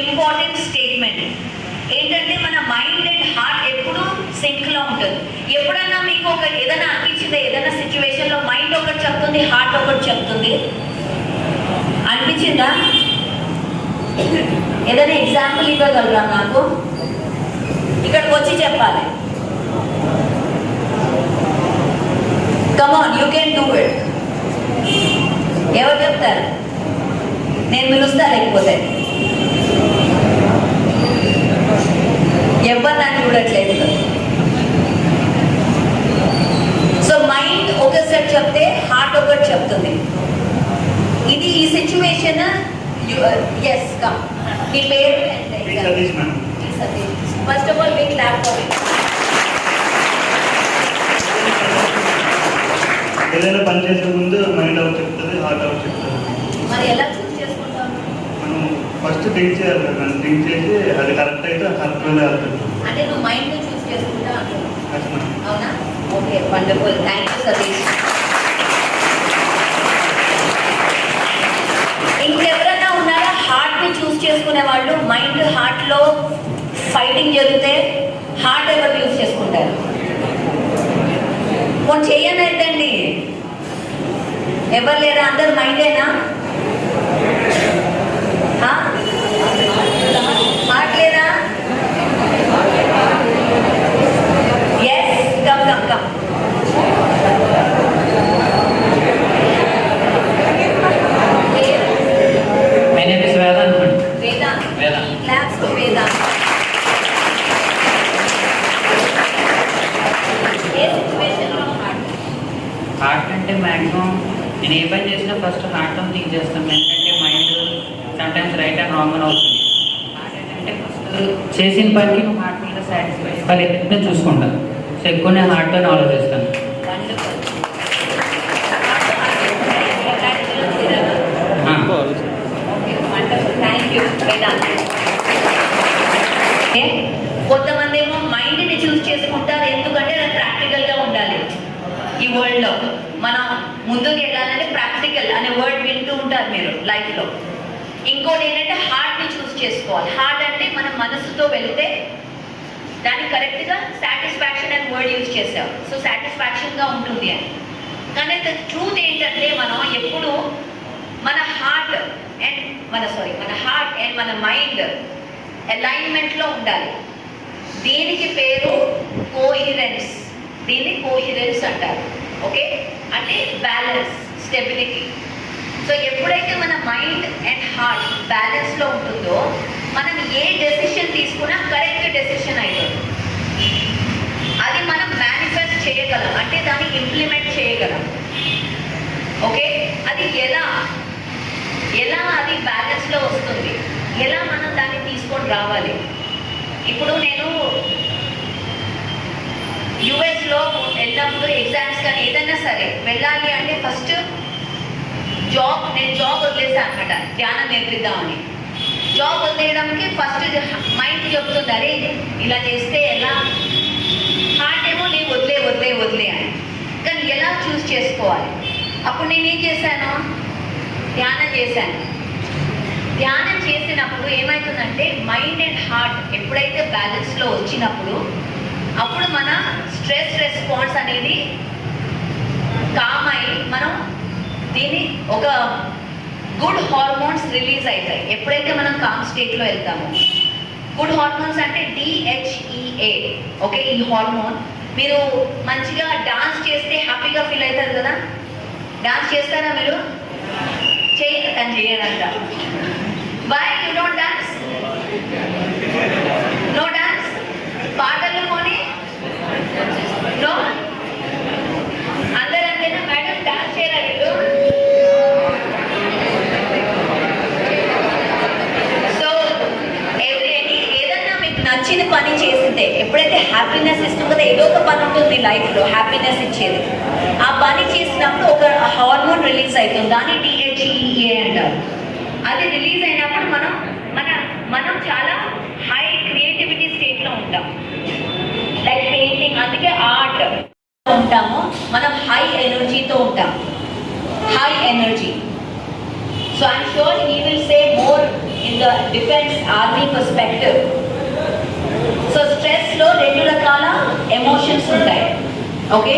important statement. ఏంటంటే మన మైండ్ అండ్ హార్ట్ ఎప్పుడు సింక్లో ఉంటుంది. ఎప్పుడన్నా మీకు ఒక ఏదైనా అనిపించిందా, ఏదైనా సిచ్యువేషన్లో మైండ్ ఒకటి చెప్తుంది, హార్ట్ ఒకటి చెప్తుంది అనిపించిందా? ఏదైనా ఎగ్జాంపుల్ ఇవ్వగలరా నాకు? ఇక్కడికి వచ్చి చెప్పాలి. Come on, you can do it. ఎవరు చెప్తారు? నేను పిలుస్తా, లేకపోతే ఎవరు నన్ను చూడట్లేదు. సో మైండ్ ఒక సెట్ చెప్తే హార్ట్ ఒకటి చెప్తుంది. ఇది ఈ సిచ్యువేషన్. Yes come. మీ పేరు? First of all big clap for it. ఏదైనా పని చేసే ముందు మైండ్ అవుట్ చెప్తుంది, హార్ట్ అవుట్ చెప్తుంది. మరి ఎలా చూస్ చేసుకుంటాం? మనం ఫస్ట్ థింక్ చేయాలి కదా, థింక్ చేసి అది కరెక్ట్ అయితే కరెక్ట్ వేలో వెళ్తుంది. అంటే నువ్వు మైండ్ చూస్ చేసుకుంటా అంటున్నావు, అది అవునా? Okay, wonderful. Thank you Satish. ఇంకెవరైనా ఉన్నారా హార్ట్ని చూస్ చేసుకునే వాళ్ళు? మైండ్ హార్ట్లో ఫైటింగ్ జరిగితే హార్ట్ ఎవరు యూజ్ చేసుకుంటారు? కొంచెం చెయ్యనైతండి. ఎవరు లేరా? అందరు మైండేనా? హార్ట్ లేదా? Yes, come come come. My name is Vedant. Vedant. Vedant. Claps to Vedant. ఏ సిచ్యువేషన్లో హార్ట్? హార్ట్ అంటే మ్యాక్సిమం నేను ఏ పని చేసినా ఫస్ట్ హార్ట్తో థింక్ చేస్తాను. ఎందుకంటే mind sometimes right and wrong అని అవుతుంది. హార్ట్ ఏంటంటే ఫస్ట్ చేసిన పనికి నువ్వు హార్ట్ఫుల్గా సాటిస్ఫై ఫలితంగా చూసుకుంటాను. సో ఎక్కువ నేను హార్ట్తోనే ఆలోచిస్తాను. Wonderful. Okay, wonderful. Thank you Vedant. కొంతమంది ఏమో మైండ్ని చూస్ చేసుకుంటారు, ఎందుకంటే అది ప్రాక్టికల్గా ఉండాలి. ఈ వరల్డ్లో మనం ముందుకు వెళ్ళాలంటే ప్రాక్టికల్ అనే వర్డ్ వింటూ ఉంటారు మీరు లైఫ్లో. ఇంకోటి ఏంటంటే హార్ట్ని చూస్ చేసుకోవాలి. హార్ట్ అంటే మన మనసుతో వెళ్తే దానికి కరెక్ట్గా సాటిస్ఫాక్షన్ అనే వర్డ్ యూజ్ చేసాం. సో సాటిస్ఫాక్షన్గా ఉంటుంది అని. కానీ ట్రూత్ ఏంటంటే మనం ఎప్పుడు మన హార్ట్ అండ్ మన మైండ్ అలైన్మెంట్లో ఉండాలి. దీనికి పేరు కోహిరెన్స్. దీన్ని కోహిరెన్స్ అంటారు. ఓకే, అంటే బ్యాలెన్స్, స్టెబిలిటీ. సో ఎప్పుడైతే మన మైండ్ అండ్ హార్ట్ బ్యాలెన్స్లో ఉంటుందో మనం ఏ డెసిషన్ తీసుకున్నా కరెక్ట్ డెసిషన్ అవుతుంది. అది మనం మేనిఫెస్ట్ చేయగలం, అంటే దాన్ని ఇంప్లిమెంట్ చేయగలం. ఓకే, అది ఎలా అది బ్యాలెన్స్లో వస్తుంది, ఎలా మనం దాన్ని తీసుకొని రావాలి. ఇప్పుడు నేను యుఎస్లో వెళ్ళినప్పుడు ఎగ్జామ్స్ కానీ ఏదైనా సరే వెళ్ళాలి అంటే ఫస్ట్ నేను జాబ్ వదిలేసాను అనమాట, ధ్యానం నేర్పిద్దామని. జాబ్ వదిలేయడానికి ఫస్ట్ మైండ్ చెప్తుంది, అరే ఇలా చేస్తే ఎలా. హార్ట్ ఏమో నేను వదిలే అని. కానీ ఎలా చూస్ చేసుకోవాలి? అప్పుడు నేను ఏం చేశాను, ధ్యానం చేశాను. ధ్యానం చేసినప్పుడు ఏమవుతుందంటే మైండ్ అండ్ హార్ట్ ఎప్పుడైతే బ్యాలెన్స్లో వచ్చినప్పుడు అప్పుడు మన స్ట్రెస్ రెస్పాన్స్ అనేది కామ్ అయి మనం దీన్ని ఒక గుడ్ హార్మోన్స్ రిలీజ్ అవుతాయి ఎప్పుడైతే మనం కామ్ స్టేట్లో వెళ్తామో. గుడ్ హార్మోన్స్ అంటే DHEA. ఓకే, ఈ హార్మోన్ మీరు మంచిగా డాన్స్ చేస్తే హ్యాపీగా ఫీల్ అవుతారు కదా. డాన్స్ చేస్తారా మీరు? తను చేయరంట. Why you don't dance? No dance? పాటలు కొని నో? అందరూ అంతేనా మేడం? డాన్స్ చేయరా వీళ్ళు? సో ఏదన్నా మీకు నచ్చిన పని చేస్తే ఎప్పుడైతే హ్యాపీనెస్ ఇస్తుంది కదా, ఏదో ఒక పని ఉంటుంది లైఫ్లో హ్యాపీనెస్ ఇచ్చేది. ఆ పని చేసినప్పుడు ఒక హార్మోన్ రిలీజ్ అవుతుంది, దాన్ని DHEA అంటారు. అది రిలీజ్ అయినప్పుడు మనం చాలా హై క్రియేటివిటీ స్టేట్లో ఉంటాం. లైక్ పెయింటింగ్, అందుకే ఆర్ట్ ఉంటాము. మనం హై ఎనర్జీతో ఉంటాం, high energy. So I'm sure he will say more in the defence army perspective. So స్ట్రెస్లో 2 రకాల ఎమోషన్స్ ఉంటాయి. Okay,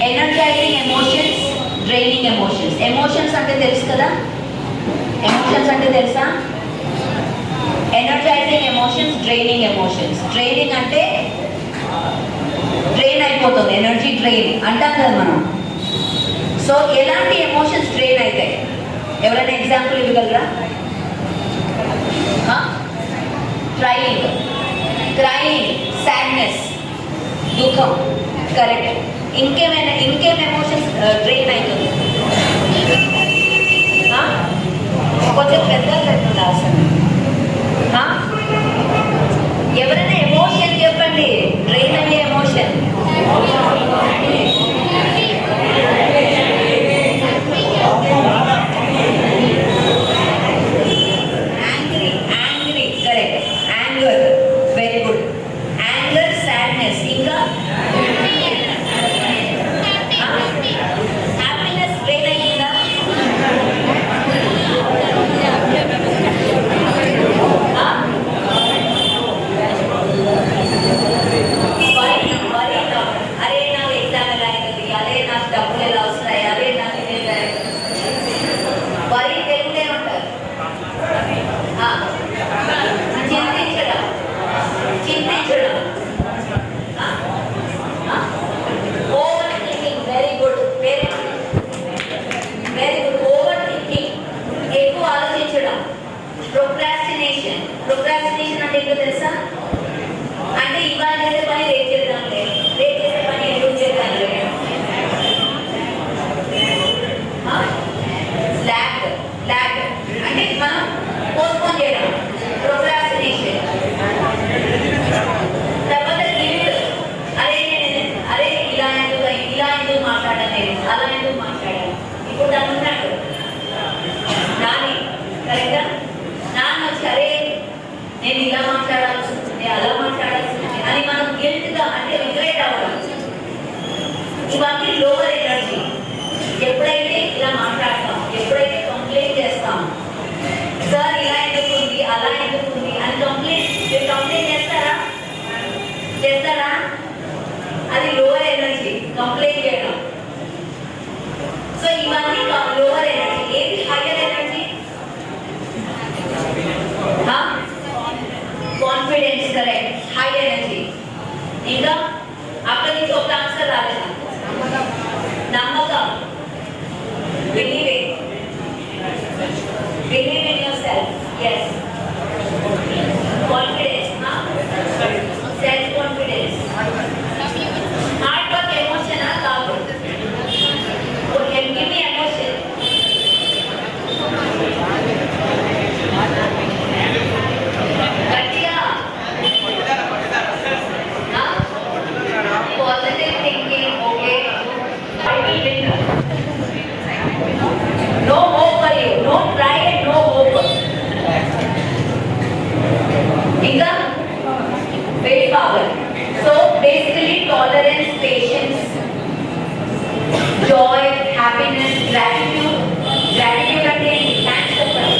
energising emotions, draining emotions. Emotions అంటే తెలుసు కదా, ఎమోషన్స్ అంటే తెలుసా? Energising emotions, draining emotions. Draining అంటే డ్రైన్ అయిపోతుంది, ఎనర్జీ డ్రైన్ అంటాం కదా మనం. సో ఎలాంటి ఎమోషన్స్ డ్రైన్ అవుతాయి? ఎవరైనా ఎగ్జాంపుల్ ఇవ్వగలరా? క్రైయింగ్, సాడ్నెస్, దుఃఖం. కరెక్ట్. ఇంకేం ఎమోషన్స్ డ్రైన్ అవుతుంది? కొంచెం పెద్దగా పెడుతుంది అసలు. ఎవరైనా ఎమోషన్ చెప్పండి, డ్రైన్ అయ్యే emotion. Angry, correct. Anger, very good. Anger, sadness, ఇంకా హ్యాపీనెస్ డ్రైన్ అయ్యిందా? అరే నాకు ఎగ్జామ్ ఎలా అవుతుంది, అదే నాకు డబ్బులు ఎలా వస్తాయి, అదే నాకు వరి తెలుగునే ఉంటారు. చింతించడం, over thinking. Very good, very good. Over thinking, ఎక్కువ ఆలోచించడం. ప్రొక్రాస్టినేషన్ అంటే ఏంటో తెలుసా? అంటే ఇవాళ చేసే పని రేపు చేద్దాంలే, రేపు చేసే పని ఎప్పుడు చేద్దాంలే. లాగ్ అంటే మనం పోస్ట్పోన్ చేయడం, ప్రొక్రాస్టినేషన్. తర్వాత గిల్ట్, అరే ఇలా ఎందుకు మాట్లాడాలి, అలా ఎందుకు మాట్లాడాలి. ఇప్పుడు దాన్ని ఉన్నాడు నాని, కరెక్టా? నాన్న వచ్చి అరే నేను ఇలా మాట్లాడాల్సి ఉంటుంది, అలా మాట్లాడాల్సి ఉంటుంది అని మనం గిల్ట్గా అంటే రిగ్రెట్ అవ్వడం. ఇవన్నీ లోవర్ ఎనర్జీ. ఎప్పుడైతే ఇలా మాట్లాడతాం, ఎప్పుడైతే కంప్లైంట్ చేస్తాం, సార్ ఇలా ఎందుకు ఉంది, అలా ఎందుకు ఉంది అని కంప్లైంట్ చేస్తారా? అది లోవర్ ఎనర్జీ, కంప్లైంట్ చేయడం. సో ఇవన్నీ లోవర్ ఎనర్జీ. ఏది higher energy? Confidence, correct, high energy. ఇంకా అక్కడి నుంచి ఒక ఆన్సర్ రాలేదు. నమ్మకం, believing in your self. Yes, confidence, self confidence. Hard work emotion కాదు. Give me emotion. Positive thinking, okay. I will win. No hope for you. No try and no hope. Inga, willpower. So basically tolerance, patience, joy, happiness, gratitude. Gratitude అంటే thanks చెప్పండి.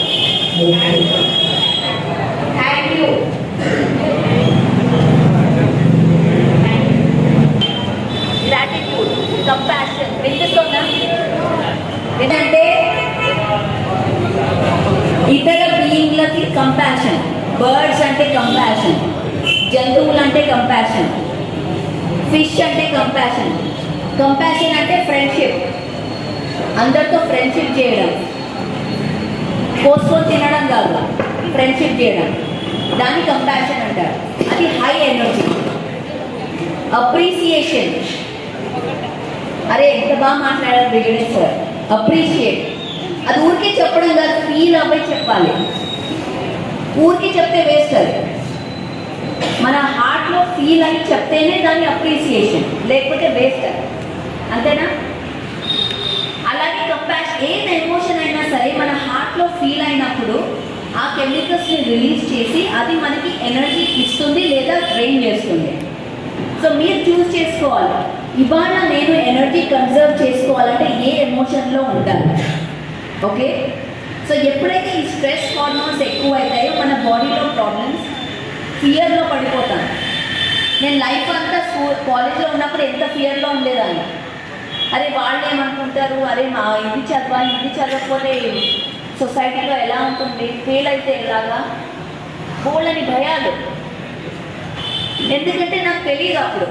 Thank you. Gratitude, compassion. వినిపిస్తుందా? ఏంటంటే ఇతర బీయింగ్లకి compassion. Birds అంటే compassion, జంతువులు అంటే compassion, fish అంటే compassion. Compassion అంటే ఫ్రెండ్షిప్, అందరితో ఫ్రెండ్షిప్ చేయడం, కోసుకొని తినడం కాదు, ఫ్రెండ్షిప్ చేయడం, దాన్ని కంపాషన్ అంటారు. అది హై ఎనర్జీ. అప్రిసియేషన్, అరే ఎంత బాగా మాట్లాడారు విజయ్ సార్, అప్రిషియేట్. అది ఊరికే చెప్పడం కాదు, ఫీల్ అవ్వే చెప్పాలి. ఊరికే చెప్తే వేస్ట్. అది మన హార్ట్లో ఫీల్ అని చెప్తేనే దాన్ని అప్రిసియేషన్, లేకపోతే వేస్ట్. అది అంతేనా? అలాగే కంపాషన్, ఏం ఎమోషన్ అయినా సరే మన హార్ట్లో ఫీల్ అయినప్పుడు ఆ కెమికల్స్ని రిలీజ్ చేసి అది మనకి ఎనర్జీ ఇస్తుంది లేదా డ్రైన్ చేస్తుంది. సో మీరు చూస్ చేసుకోవాలి, ఇవాళ నేను ఎనర్జీ కన్జర్వ్ చేసుకోవాలంటే ఏ ఎమోషన్లో ఉండాలి. ఓకే, సో ఎప్పుడైతే ఈ స్ట్రెస్ హార్మోన్స్ ఎక్కువ అవుతాయో మన బాడీలో ప్రాబ్లమ్స్, ఫియర్లో పడిపోతాం. నేను లైఫ్ అంతా కాలేజ్లో ఉన్నప్పుడు ఎంత ఫియర్లో ఉండేదాన్ని. అరే వాళ్ళు ఏమనుకుంటారు, అరే మా ఇది చదవాలి, ఇది చదవకపోతే సొసైటీలో ఎలా ఉంటుంది, ఫెయిల్ అయితే ఎలాగా, బోళ్ళని భయాలు. ఎందుకంటే నాకు తెలియదు అప్పుడు.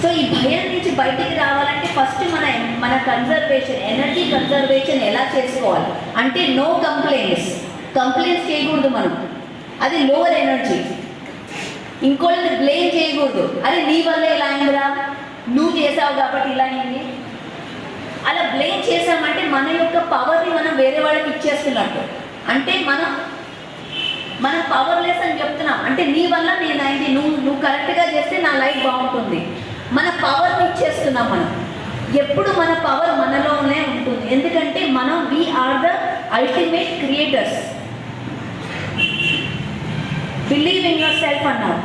సో ఈ భయం నుంచి బయటికి రావాలంటే ఫస్ట్ మన కన్జర్వేషన్, ఎనర్జీ కన్జర్వేషన్ ఎలా చేసుకోవాలి అంటే నో కంప్లైంట్స్ చేయకూడదు మనం, అది లోవర్ ఎనర్జీ. ఇంకోళ్ళని బ్లేమ్ చేయకూడదు, అరే నీ వల్ల ఇలా అయిందిరా, నువ్వు చేసావు కాబట్టి ఇలా అయింది. అలా బ్లేమ్ చేసామంటే మన యొక్క పవర్ని మనం వేరే వాళ్ళకి ఇచ్చేస్తున్నట్టు. అంటే మనం పవర్లెస్ అని చెప్తున్నాం. అంటే నీ వల్ల నేను అయింది, నువ్వు కరెక్ట్గా చేస్తే నా లైఫ్ బాగుంటుంది. మన పవర్ని ఇచ్చేస్తున్నాం మనం. ఎప్పుడు మన పవర్ మనలోనే ఉంటుంది. ఎందుకంటే మనం we are the ultimate creators. Believe in your self అన్నారు.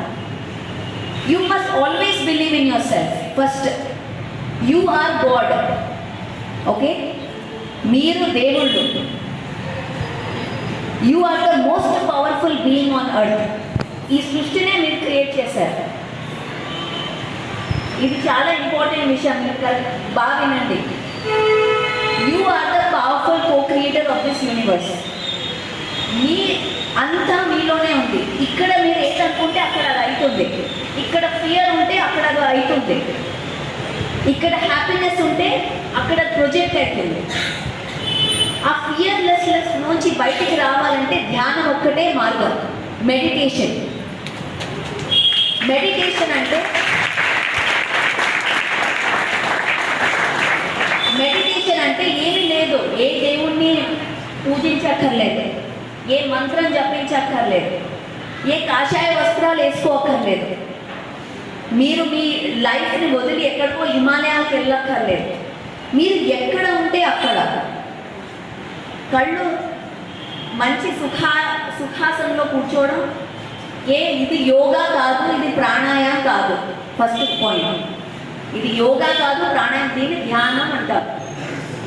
You must always believe in your self. First you are god. Okay, మీరు దేవుళ్ళు. You are the most powerful being on earth. ఈ సృష్టినే మీరు క్రియేట్ చేశారు. ఇది చాలా ఇంపార్టెంట్ విషయం, మీరు బాగా వినండి. You are the powerful co creator of this universe. మీ అంతా మీలోనే ఉంది. ఇక్కడ మీరు ఏదనుకుంటే అక్కడ అది అవుతుంది. ఇక్కడ ఫియర్ ఉంటే అక్కడ అది అవుతుంది. ఇక్కడ హ్యాపీనెస్ ఉంటే అక్కడ ప్రొజెక్ట్ అవుతుంది. ఆ ఫియర్లెస్నెస్ నుంచి బయటికి రావాలంటే ధ్యానం ఒక్కటే మార్గం. మెడిటేషన్ అంటే ఏమీ లేదు. ఏ దేవుణ్ణి పూజించక్కర్లేదు, ఏ మంత్రం జపించక్కర్లేదు, ఏ కాషాయ వస్త్రాలు వేసుకోక్కర్లేదు. మీరు మీ లైఫ్ని వదిలి ఎక్కడికో హిమాలయాలకు వెళ్ళక్కర్లేదు. మీరు ఎక్కడ ఉంటే అక్కడ కళ్ళు మంచి సుఖాసనంలో కూర్చోవడం. ఇది యోగా కాదు, ఇది ప్రాణాయామం కాదు. ఫస్ట్ పాయింట్, ఇది యోగా కాదు, ప్రాణాయామం. దీన్ని ధ్యానం అంటారు.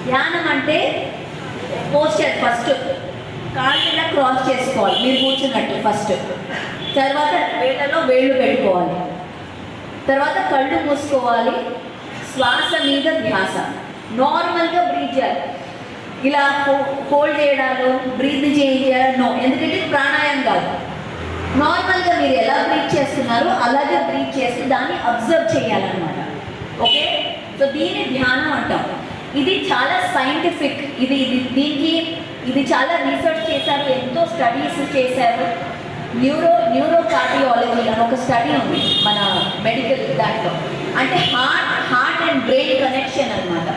ధ్యానం అంటే పోస్చర్. ఫస్ట్ కాళ్ళు ఇలా క్రాస్ చేసుకోవాలి మీరు కూర్చున్నట్టు ఫస్ట్. తర్వాత వేళ్ళలో వేళ్ళు పెట్టుకోవాలి. తర్వాత కళ్ళు మూసుకోవాలి. శ్వాస మీద ధ్యాస. నార్మల్గా బ్రీత్ చేయాలి. ఇలా హోల్డ్ చేయడాలు, బ్రీత్ చేయాలి నో. ఎందుకంటే ప్రాణాయామం కాదు. నార్మల్గా మీరు ఎలా బ్రీత్ చేస్తున్నారో అలాగే బ్రీత్ చేసి దాన్ని అబ్జర్వ్ చేయాలన్నమాట. ఓకే, సో దీన్ని ధ్యానం అంటాం. ఇది చాలా సైంటిఫిక్. ఇది చాలా రీసెర్చ్ చేశారు, ఎంతో స్టడీస్ చేశారు. న్యూరో కార్డియాలజీ అని ఒక స్టడీ ఉంది మన మెడికల్ దాంట్లో. అంటే హార్ట్ అండ్ బ్రెయిన్ కనెక్షన్ అన్నమాట.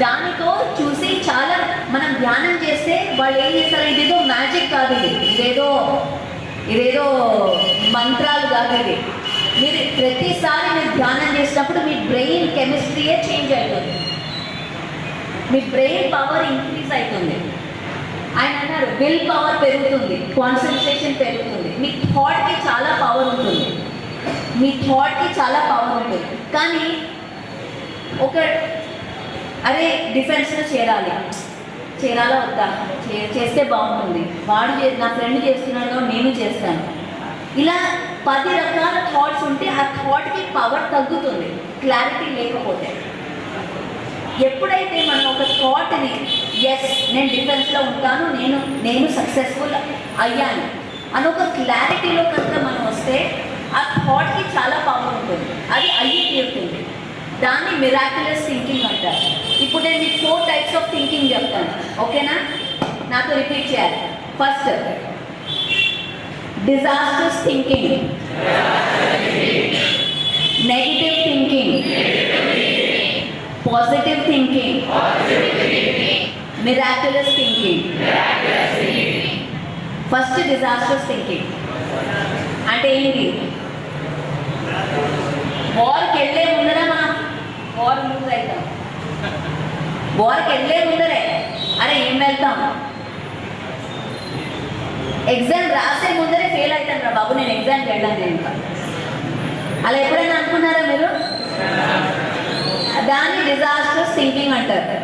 దానితో చూసి చాలా మనం ధ్యానం చేస్తే వాళ్ళు ఏం చేస్తారు, ఇదేదో మ్యాజిక్ కాదు, ఇదేదో మంత్రాలు కాదు. ఇది మీరు ప్రతిసారి మీరు ధ్యానం చేసినప్పుడు మీ బ్రెయిన్ కెమిస్ట్రీయే చేంజ్ అవుతుంది. మీ బ్రెయిన్ పవర్ ఇంక్రీజ్ అవుతుంది. ఆయన అన్నారు విల్ పవర్ పెరుగుతుంది, కాన్సన్ట్రేషన్ పెరుగుతుంది. మీ థాట్కి చాలా పవర్ ఉంటుంది. కానీ అరే డిఫెన్స్లో చేరాలా వద్దా, చేస్తే బాగుంటుంది, నా ఫ్రెండ్ చేస్తున్నాడు నేను చేస్తాను, ఇలా 10 రకాల థాట్స్ ఉంటే ఆ థాట్కి పవర్ తగ్గుతుంది క్లారిటీ లేకపోతే. ఎప్పుడైతే మనం ఒక థాట్ని ఎస్ నేను డిఫెన్స్లో ఉంటాను, నేను సక్సెస్ఫుల్ అయ్యాను అని ఒక క్లారిటీలో కనుక మనం వస్తే ఆ థాట్కి చాలా పవర్ ఉంటుంది. అది అయ్యి తీరుతుంది. దాన్ని మిరాక్యులస్ థింకింగ్ అంటారు. ఇప్పుడు నేను మీకు 4 టైప్స్ ఆఫ్ థింకింగ్ చెప్తాను. ఓకేనా, నాతో రిపీట్ చేయాలి. First disasters thinking, negative thinking, positive thinking, miraculous thinking. First disasters thinking అంటే ఏంటి? వార్కి వెళ్ళే ముందర మనం వార్ లూజ్ అవుతాం. వార్కి వెళ్ళే ముందరే అరే ఏం వెళ్తాం, ఎగ్జామ్ రాసే ముందరే ఫెయిల్ అవుతాను రా బాబు, నేను ఎగ్జామ్కి వెళ్ళాను నేను. అలా ఎప్పుడైనా అనుకున్నారా మీరు? దాన్ని డిజాస్టర్స్ థింకింగ్ అంటారు.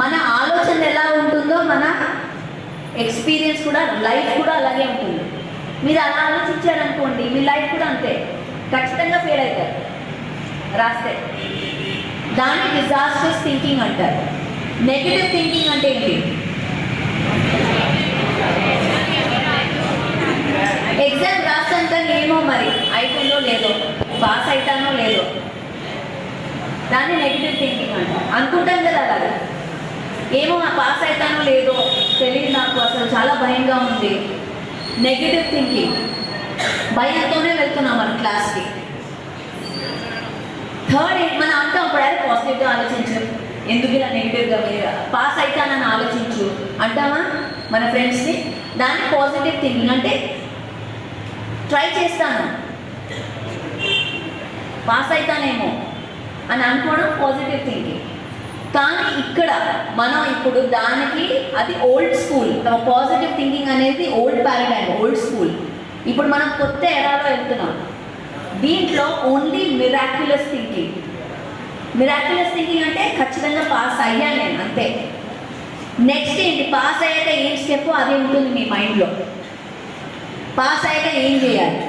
మన ఆలోచన ఎలా ఉంటుందో మన ఎక్స్పీరియన్స్ కూడా, లైఫ్ కూడా అలాగే ఉంటుంది. మీరు అలా ఆలోచించారనుకోండి మీ లైఫ్ కూడా అంతే, ఖచ్చితంగా ఫెయిల్ అవుతారు రాస్తే. దాన్ని డిజాస్టర్స్ థింకింగ్ అంటారు. నెగిటివ్ థింకింగ్ అంటే ఏంటి? ఎగ్జామ్ రాస్తాను కానీ ఏమో మరి అయిపోయిందో లేదో, పాస్ అవుతానో లేదో, దాన్ని నెగిటివ్ థింకింగ్ అంటారు. అనుకుంటాం కదా అలాగా, ఏమో పాస్ అవుతానో లేదో తెలియదు, నాకు అసలు చాలా భయంగా ఉంది. నెగిటివ్ థింకింగ్, భయంతోనే వెళ్తున్నాం మన క్లాస్కి. థర్డ్ మనం అంటాం అప్పుడే పాజిటివ్గా ఆలోచించు, ఎందుకు ఇలా నెగిటివ్గా పాస్ అవుతానని ఆలోచించు అంటామా మన ఫ్రెండ్స్ని. దాన్ని పాజిటివ్ థింకింగ్ అంటే ట్రై చేస్తాను, పాస్ అవుతానేమో అని అనుకోవడం పాజిటివ్ థింకింగ్. కానీ ఇక్కడ మనం ఇప్పుడు దానికి అది ఓల్డ్ స్కూల్, పాజిటివ్ థింకింగ్ అనేది ఓల్డ్ పారాడైమ్, ఓల్డ్ స్కూల్. ఇప్పుడు మనం కొత్త ఎరాలో వెళ్తున్నాం. దీంట్లో only miraculous thinking. Miraculous thinking అంటే ఖచ్చితంగా పాస్ అయ్యాను నేను అంతే. నెక్స్ట్ ఏంటి? పాస్ అయ్యాక ఏం స్టెప్ అదే ఉంటుంది మీ మైండ్లో. పాస్ అయ్యాక ఏం చేయాలి?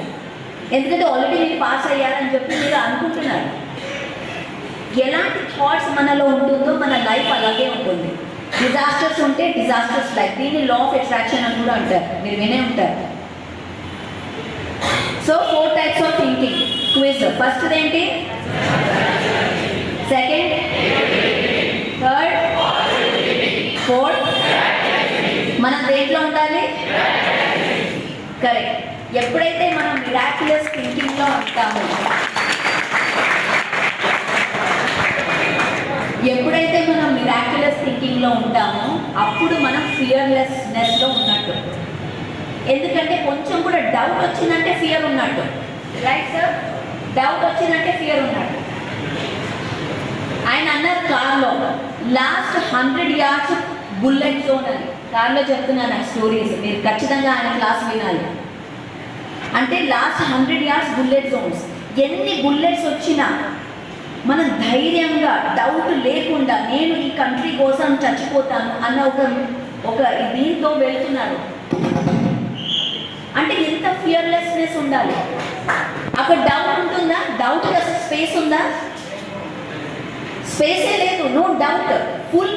ఎందుకంటే ఆల్రెడీ మీరు పాస్ అయ్యారని చెప్పి మీరు అనుకుంటున్నారు. ఎలాంటి థాట్స్ మనలో ఉంటుందో మన లైఫ్ అలాగే ఉంటుంది. డిజాస్టర్స్ ఉంటే డిజాస్టర్స్ లైఫ్. దీన్ని లా ఆఫ్ అట్రాక్షన్ అని కూడా అంటారు, మీరు వినే ఉంటారు. So 4 types of thinking quiz. First ఏంటి? Second, third, fourth. మనం దేంట్లో ఉండాలి? కరెక్ట్. ఎప్పుడైతే మనం మిరాక్యులస్ థింకింగ్లో ఉంటామో, ఎప్పుడైతే మనం మిరాక్యులస్ థింకింగ్లో ఉంటామో అప్పుడు మనం ఫియర్లెస్నెస్లో ఉన్నట్టు. ఎందుకంటే కొంచెం కూడా డౌట్ వచ్చిందంటే ఫియర్ ఉన్నట్టు, రైట్ సార్? డౌట్ వచ్చిందంటే ఫియర్ ఉన్నట్టు. ఆయన అన్నారు కార్లో లాస్ట్ 100 yards బుల్లెట్ జోన్ అని. కార్లో చెప్తున్నాను ఆ స్టోరీస్, మీరు ఖచ్చితంగా ఆయన క్లాస్ వినాలి. అంటే లాస్ట్ 100 yards బుల్లెట్ జోన్స్. ఎన్ని బుల్లెట్స్ వచ్చినా మనం ధైర్యంగా డౌట్ లేకుండా నేను ఈ కంట్రీ కోసం చచ్చిపోతాను అన్న ఒక దీంతో వెళ్తున్నాడు. అంటే ఎంత ఫియర్లెస్నెస్ ఉండాలి. అక్కడ డౌట్ ఉంటుందా? డౌట్ అసలు స్పేస్ ఉందా? స్పేసే లేదు, నో డౌట్, ఫుల్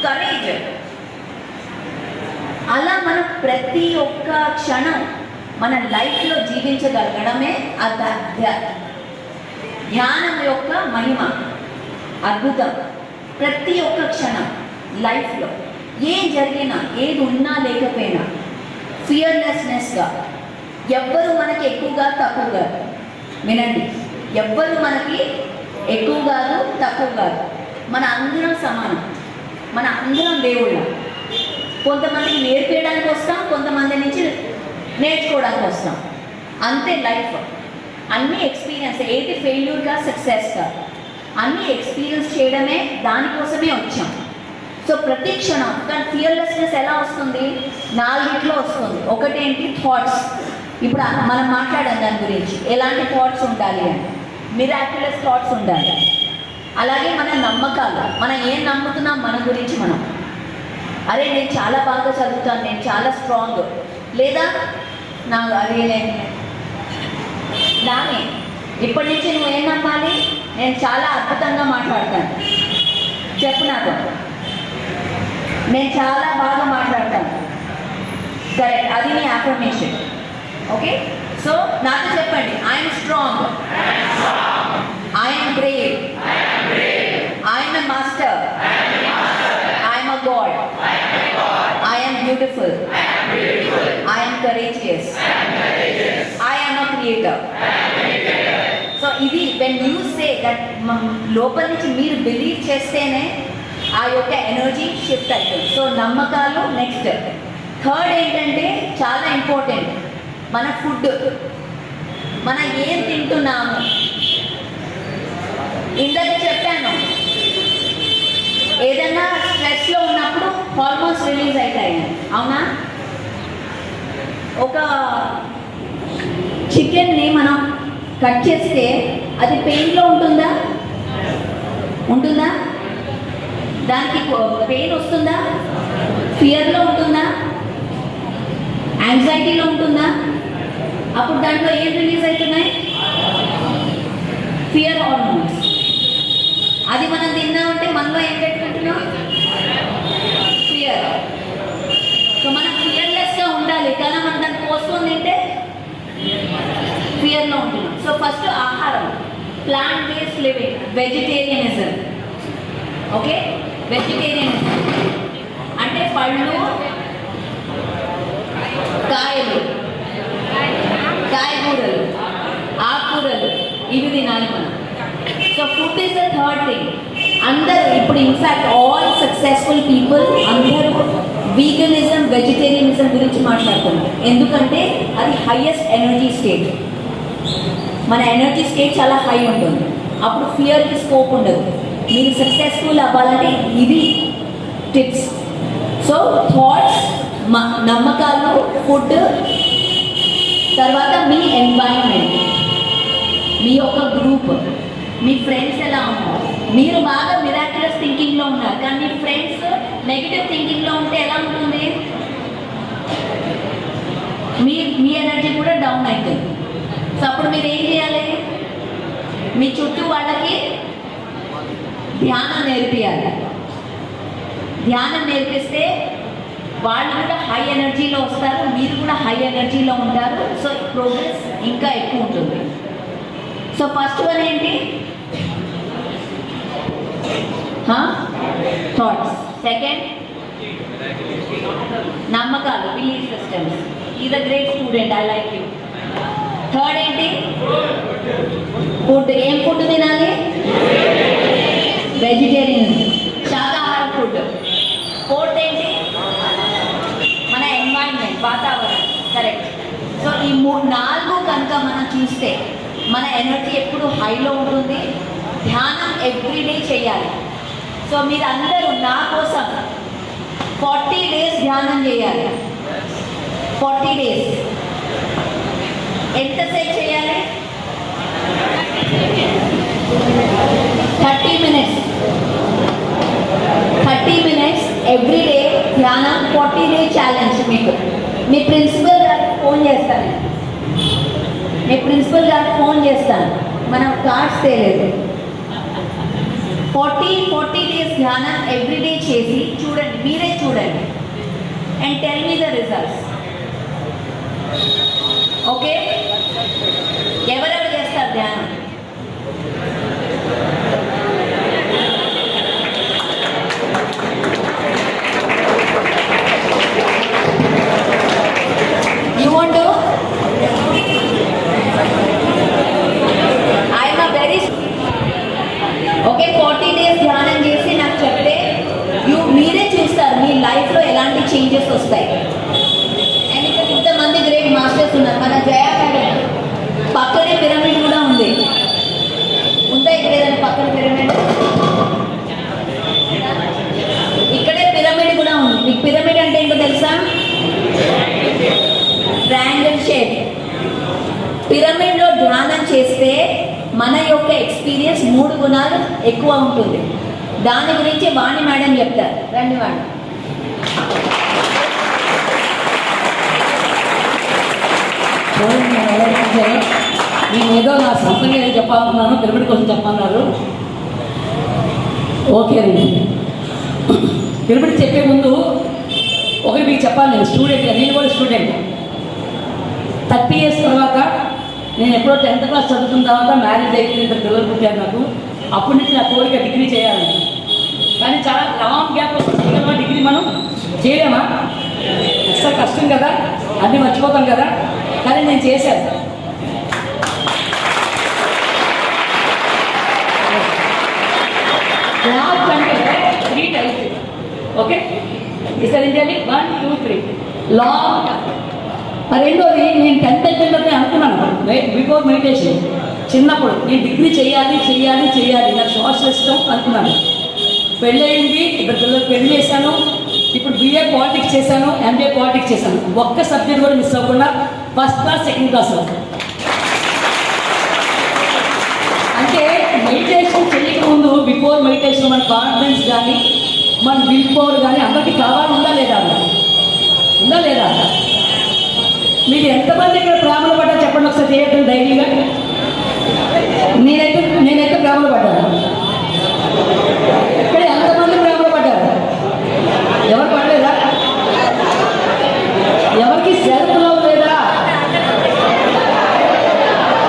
కరేజ్. అలా మనం ప్రతి ఒక్క క్షణం మన లైఫ్లో జీవించగలగడమే ధ్యానం యొక్క మహిమ, అద్భుతం. ప్రతి ఒక్క క్షణం లైఫ్లో ఏం జరిగినా, ఏది ఉన్నా లేకపోయినా ఫియర్లెస్నెస్గా. ఎవ్వరు మనకి ఎక్కువ కాదు, తక్కువ కాదు. వినండి, ఎవ్వరు మనకి ఎక్కువ కాదు, తక్కువ కాదు. మన అందరం సమానం, మన అందరం దేవుళ్ళం. కొంతమందికి నేర్పేయడానికి వస్తాం, కొంతమంది నుంచి నేర్చుకోవడానికి వస్తాం, అంతే లైఫ్. అన్నీ ఎక్స్పీరియన్స్, ఏది ఫెయిల్యూర్గా సక్సెస్గా, అన్నీ ఎక్స్పీరియన్స్ చేయడమే, దానికోసమే వచ్చాం. సో ప్రతి క్షణం. కానీ ఫియర్లెస్నెస్ ఎలా వస్తుంది? 4 వస్తుంది. ఒకటేంటి? థాట్స్. ఇప్పుడు మనం మాట్లాడాం దాని గురించి, ఎలాంటి థాట్స్ ఉండాలి అని. మిరాక్యులస్ థాట్స్ ఉండాలి. అలాగే మన నమ్మకాలు, మనం ఏం నమ్ముతున్నాం మన గురించి మనం. అరే నేను చాలా బాగా చదువుతాను, నేను చాలా స్ట్రాంగ్, లేదా అదే నాని ఇప్పటి నుంచి నువ్వు ఏం నమ్మాలి? నేను చాలా అద్భుతంగా మాట్లాడతాను, చెప్పు నాకు, నేను చాలా బాగా మాట్లాడతాను. కరెక్ట్, అది నీ అఫర్మేషన్. ఓకే, సో నాతో చెప్పండి, I'm strong, I'm Brave, I'm a master, I'm a God, I'm beautiful, I'm courageous, I'm a creator. So ఇది వెన్ యూ సే దట్, లోపల నుంచి మీరు బిలీవ్ చేస్తేనే ఆ యొక్క ఎనర్జీ షిఫ్ట్ అవుతుంది. సో నమ్మకాలు నెక్స్ట్. థర్డ్ ఏంటంటే చాలా ఇంపార్టెంట్, మన ఫుడ్. మనం ఏం తింటున్నాము. ఇందాక చెప్పాను, ఏదైనా స్ట్రెస్లో ఉన్నప్పుడు హార్మోన్స్ రిలీజ్ అవుతాయి, అవునా? ఒక చికెన్ని మనం కట్ చేస్తే అది పెయిన్లో ఉంటుందా? ఉంటుందా? దానికి పెయిన్ వస్తుందా? ఫియర్లో ఉంటుందా? యాంగ్జైటీలో ఉంటుందా? అప్పుడు దాంట్లో ఏం రిలీజ్ అవుతున్నాయి? Fear hormones. అది మనం తిన్నామంటే మనలో ఏం పెట్టుకుంటున్నాం? ఫియర్. సో మనం ఫియర్లెస్గా ఉండాలి, కానీ మనం దాన్ని పోసుకొని తింటే ఫియర్లో ఉంటున్నాం. సో ఫస్ట్ ఆహారం, plant based living, vegetarianism. Okay, vegetarianism అంటే పళ్ళు, కాయలు, కాయగూరలు, ఆకుకూరలు ఇవి తినాలి మనం. So food is the third thing. అందరూ ఇప్పుడు ఇన్ఫాక్ట్ ఆల్ సక్సెస్ఫుల్ పీపుల్ అందరూ వీగనిజం, వెజిటేరియనిజం గురించి మాట్లాడుతున్నారు. ఎందుకంటే అది హైయెస్ట్ ఎనర్జీ స్టేట్. మన ఎనర్జీ స్టేట్ చాలా హై ఉంటుంది, అప్పుడు ఫియర్కి స్కోప్ ఉండదు. మీరు సక్సెస్ఫుల్ అవ్వాలంటే ఇది టిప్స్. సో థాట్స్, నమ్మకాలు, ఫుడ్, తర్వాత మీ ఎన్వైరన్మెంట్, మీ యొక్క గ్రూప్, మీ ఫ్రెండ్స్ ఎలా ఉన్నారు. మీరు బాగా మిరాక్యులస్ థింకింగ్లో ఉన్నారు, కానీ మీ ఫ్రెండ్స్ నెగిటివ్ థింకింగ్లో ఉంటే ఎలా ఉంటుంది? మీ ఎనర్జీ కూడా డౌన్ అవుతుంది. సో అప్పుడు మీరు ఏం చేయాలి? మీ చుట్టూ వాళ్ళకి ధ్యానం నేర్పియాలి. ధ్యానం నేర్పిస్తే వాళ్ళు కూడా హై ఎనర్జీలో వస్తారు, మీరు కూడా హై ఎనర్జీలో ఉంటారు. సో ప్రోగ్రెస్ ఇంకా ఎక్కువ ఉంటుంది. సో ఫస్ట్ వన్ ఏంటి? థాట్స్. సెకండ్ నమ్మకాలు, belief systems. Is a great student, I like you. Third ఏంటి? ఫుడ్. ఏం ఫుడ్ తినాలి? వెజిటేరియన్, శాకాహార ఫుడ్. ఫోర్త్ ఏంటి? మన ఎన్వైరన్మెంట్, వాతావరణం. కరెక్ట్. సో ఈ 4 కనుక మనం చూస్తే మన ఎనర్జీ ఎప్పుడు హైలో ఉంటుంది. ధ్యానం ఎవ్రీడే చేయాలి. సో మీరు అందరూ నా కోసం 40 days ధ్యానం చేయాలి. 40 days. ఎంతసేపు చేయాలి? 30 minutes. 30 minutes ఎవ్రీ డే ధ్యానం. 40 day ఛాలెంజ్. మీకు మీ ప్రిన్సిపల్ గారికి ఫోన్ చేస్తాను. మీ ప్రిన్సిపల్ గారికి ఫోన్ చేస్తాను, మనం కార్డ్స్ తేలేదు. 40 days ధ్యానం ఎవ్రీడే చేసి చూడండి, మీరే చూడండి, and tell me the results. Okay, ఎవరెవరు చేస్తారు ధ్యానం? You want to? I am a very okay. 40 days ధ్యానం చేసి నాకు చెప్తే మీరే చూస్తారు మీ లైఫ్లో ఎలాంటి చేంజెస్ వస్తాయి. అండ్ ఇక్కడ ఇంతమంది గ్రేట్ మాస్టర్స్ ఉన్నారు. మన జయా మేడం పక్కనే పిరమిడ్ కూడా ఉంది. ఉందా ఇక్కడ ఏదైనా పక్కన పిరమిడ్? ఇక్కడే పిరమిడ్ కూడా ఉంది. మీకు పిరమిడ్ అంటే ఏంటో తెలుసా? Triangle shape. పిరమిడ్లో ధ్యానం చేస్తే మన యొక్క ఎక్స్పీరియన్స్ 3 గుణాలు ఎక్కువ ఉంటుంది. దాని గురించి వాణి మేడం చెప్తారు. రండి వాణి. నేను ఏదో నా సొంతంగా ఏదో చెప్పాలనుకున్నాను, పిరమిడ్ కోసం చెప్పన్నారు. ఓకే అండి. పిరమిడ్ చెప్పే ముందు ఒకటి మీకు చెప్పాలి. నేను స్టూడెంట్గా, నేను కూడా స్టూడెంట్. 30 years తర్వాత, నేను ఎప్పుడో 10th class చదువుకున్న తర్వాత మ్యారేజ్ అయిపోయింది, 2 పిల్లలు పుట్టారు నాకు. అప్పటి నుంచి నా కోరిక డిగ్రీ చేయాలని. కానీ చాలా లాంగ్ గ్యాప్ వస్తుంది. డిగ్రీ మనం చేయలేమా? అసలు కష్టం కదా, అన్నీ మర్చిపోతాం కదా. కానీ నేను చేశాను. లాస్ట్ అంటే 3 types. ఓకే, విస్తరించాలి. 1, 2, 3 లాంగ్. రెండోది, నేను 10th అయిపోయిందని అనుకున్నాను బిఫోర్ మెడిటేషన్. చిన్నప్పుడు నేను డిగ్రీ చేయాలి నాకు సోషల్ ఇష్టం అనుకున్నాను. పెళ్ళయింది, 2 పిల్లలు పెళ్లి చేశాను. ఇప్పుడు BA పాలిటిక్స్ చేశాను, MA పాలిటిక్స్ చేశాను. ఒక్క సబ్జెక్ట్ కూడా మిస్ అవ్వకుండా ఫస్ట్ క్లాస్, సెకండ్ క్లాస్. అంటే మెడిటేషన్ చేయకముందు, బిఫోర్ మెడిటేషన్ మన కాన్ఫిడెన్స్ కానీ మన విల్ పవర్ కానీ అందరికీ కావాలి. ఉందా లేదా? మీకు ఎంతమంది ఇక్కడ ప్రేమలు పడ్డా చెప్పండి. ఒకసారి చేయటం ధైర్యంగా. నేనైతే ప్రేమలో పడ్డాను. ఇక్కడ ఎంతమంది ప్రేమలో పడ్డారు? ఎవరు పడలేదా? ఎవరికి సెల్ఫ్ లవ్ లేదా?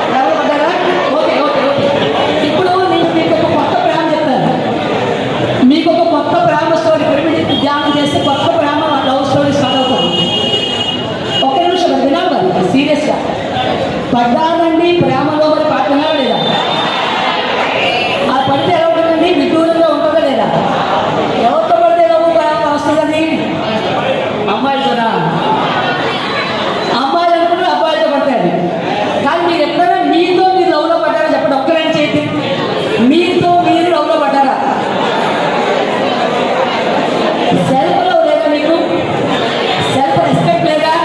ప్రేమలో పడ్డారా? Okay okay okay. ఇప్పుడు నేను మీకు ఒక కొత్త ప్రేమ చెప్తాను. మీకు ఒక కొత్త ప్రేమ స్టోరీ పిరమిడ్ ధ్యానం చేస్తే కొత్త ప్రేమ లవ్ స్టోరీ స్టార్ట్ అవుతుంది. ఒక నిమిషం వినాలి మరి సీరియస్గా. పడ్డానండి ప్రేమలో మరి పడుతున్నా లేదా? ఆ పడితే ఎలా ఉంటుందండి? విదూరంగా ఉంటుందా లేదా? ఎవరితో పడితే ఎలా వస్తుందని? అమ్మాయిలతోనా? అమ్మాయిలు అనుకుంటే అబ్బాయిలతో పడతారు. కానీ మీరు ఎప్పుడైనా మీతో మీరు లవ్లో పడ్డారా చెప్పండి. ఒక్కరైనా చేతి మీతో మీరు లవ్లో పడ్డారా? సెల్ఫ్ లవ్ లేదా మీకు? సెల్ఫ్ రెస్పెక్ట్ లేదా?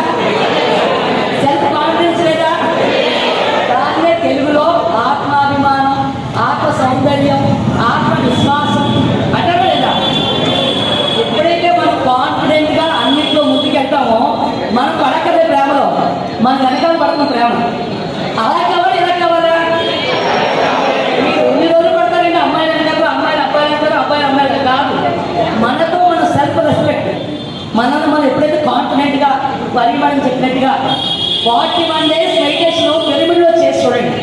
సెల్ఫ్ కాన్ఫిడెన్స్ లేదా? దాన్నే తెలుగులో ఆత్మాభిమానం, ఆత్మ సౌందర్యం, ఆత్మవిశ్వాసం అంటారా లేదా? ఎప్పుడైతే మనం కాన్ఫిడెంట్గా అన్నింటిలో ముందుకెళ్తామో మనం పడకలే ప్రేమలో, మన వెనకాల పడుతున్న ప్రేమ. అలా కావాలి ఇలా కావాలా? మీరు ఎన్ని రోజులు పడతారండి అమ్మాయిలు అంటారు, అమ్మాయిలు అబ్బాయిలు అంటారు, అబ్బాయిలు అమ్మాయిలు కాదు. మనతో మన సెల్ఫ్ రెస్పెక్ట్, మనల్ని మనం ఎప్పుడైతే కాన్ఫిడెంట్గా పరిమాణం చెప్పినట్టుగా 41 days మెడిటేషన్ పిరమిడ్లో చేసి చూడండి.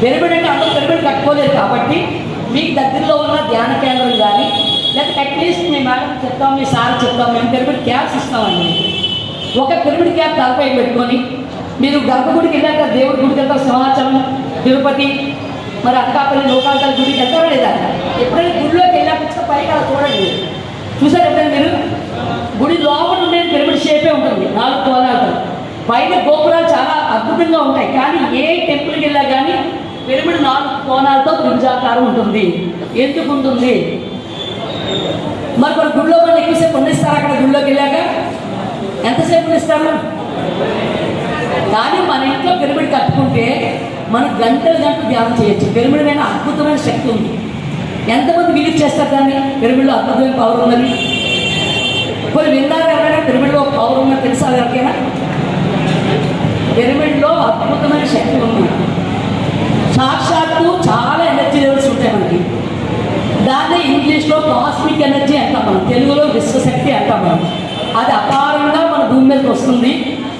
పిరమిడ్ అంటే అందరూ పిరమిడ్ కట్టుకోలేదు కాబట్టి మీకు దగ్గరలో ఉన్న ధ్యాన కేంద్రం కానీ లేకపోతే అట్లీస్ట్ మీ మేడం చెప్తాం, మీ సార్ చెప్తాం, మేము పిరమిడ్ క్యాప్స్ ఇస్తామండి. ఒక పిరమిడ్ క్యాప్ తలపై పెట్టుకొని మీరు గర్భగుడికి వెళ్ళాక దేవుడి గుడికి వెళ్తారు, సింహాచలం, తిరుపతి, మరి అనకాపల్లి, లోకాల గుడికి వెళ్తారా లేదా? ఎప్పుడైనా గుడిలోకి వెళ్ళాక పైకి అలా చూడండి. చూసారు ఎప్పుడైనా మీరు? గుడి లోపల ఉండేది పిరమిడ్ షేపే ఉంటుంది, 4 కోణాలతో. పైన గోపురాలు చాలా అద్భుతంగా ఉంటాయి. కానీ ఏ టెంపుల్కి వెళ్ళా కానీ పిరమిడ్ 4 కోణాలతో త్రిభుజాకారం ఉంటుంది. ఎందుకు ఉంటుంది? మరి మన గుడిలో మనం ఎక్కువసేపు ఉండిస్తారు. అక్కడ గుడిలోకి వెళ్ళాక ఎంతసేపు ఉండిస్తారు? కానీ మన ఇంట్లో పిరమిడ్ కట్టుకుంటే మనం గంటలు ధ్యానం చేయొచ్చు. పిరమిడ్ మీద అద్భుతమైన శక్తి ఉంది. ఎంతమంది బిలీవ్ చేస్తారు దాన్ని? పిరమిడ్లో అద్భుతమైన పవర్ ఉందని. కొన్ని విన్నారు ఎవరైనా పిరమిడ్లో పవర్ ఉందని తెలుసా ఎవరికైనా? పిరమిడ్లో అద్భుతమైన శక్తి ఉంది. సాక్షాత్తు చాలా ఎనర్జీ లెవెల్స్ ఉంటాయి మనకి. దాన్ని ఇంగ్లీష్లో కాస్మిక్ ఎనర్జీ అంటాం మనం, తెలుగులో విశ్వశక్తి అంటాం మనం. అది అపారంగా మన భూమి మీదకి వస్తుంది.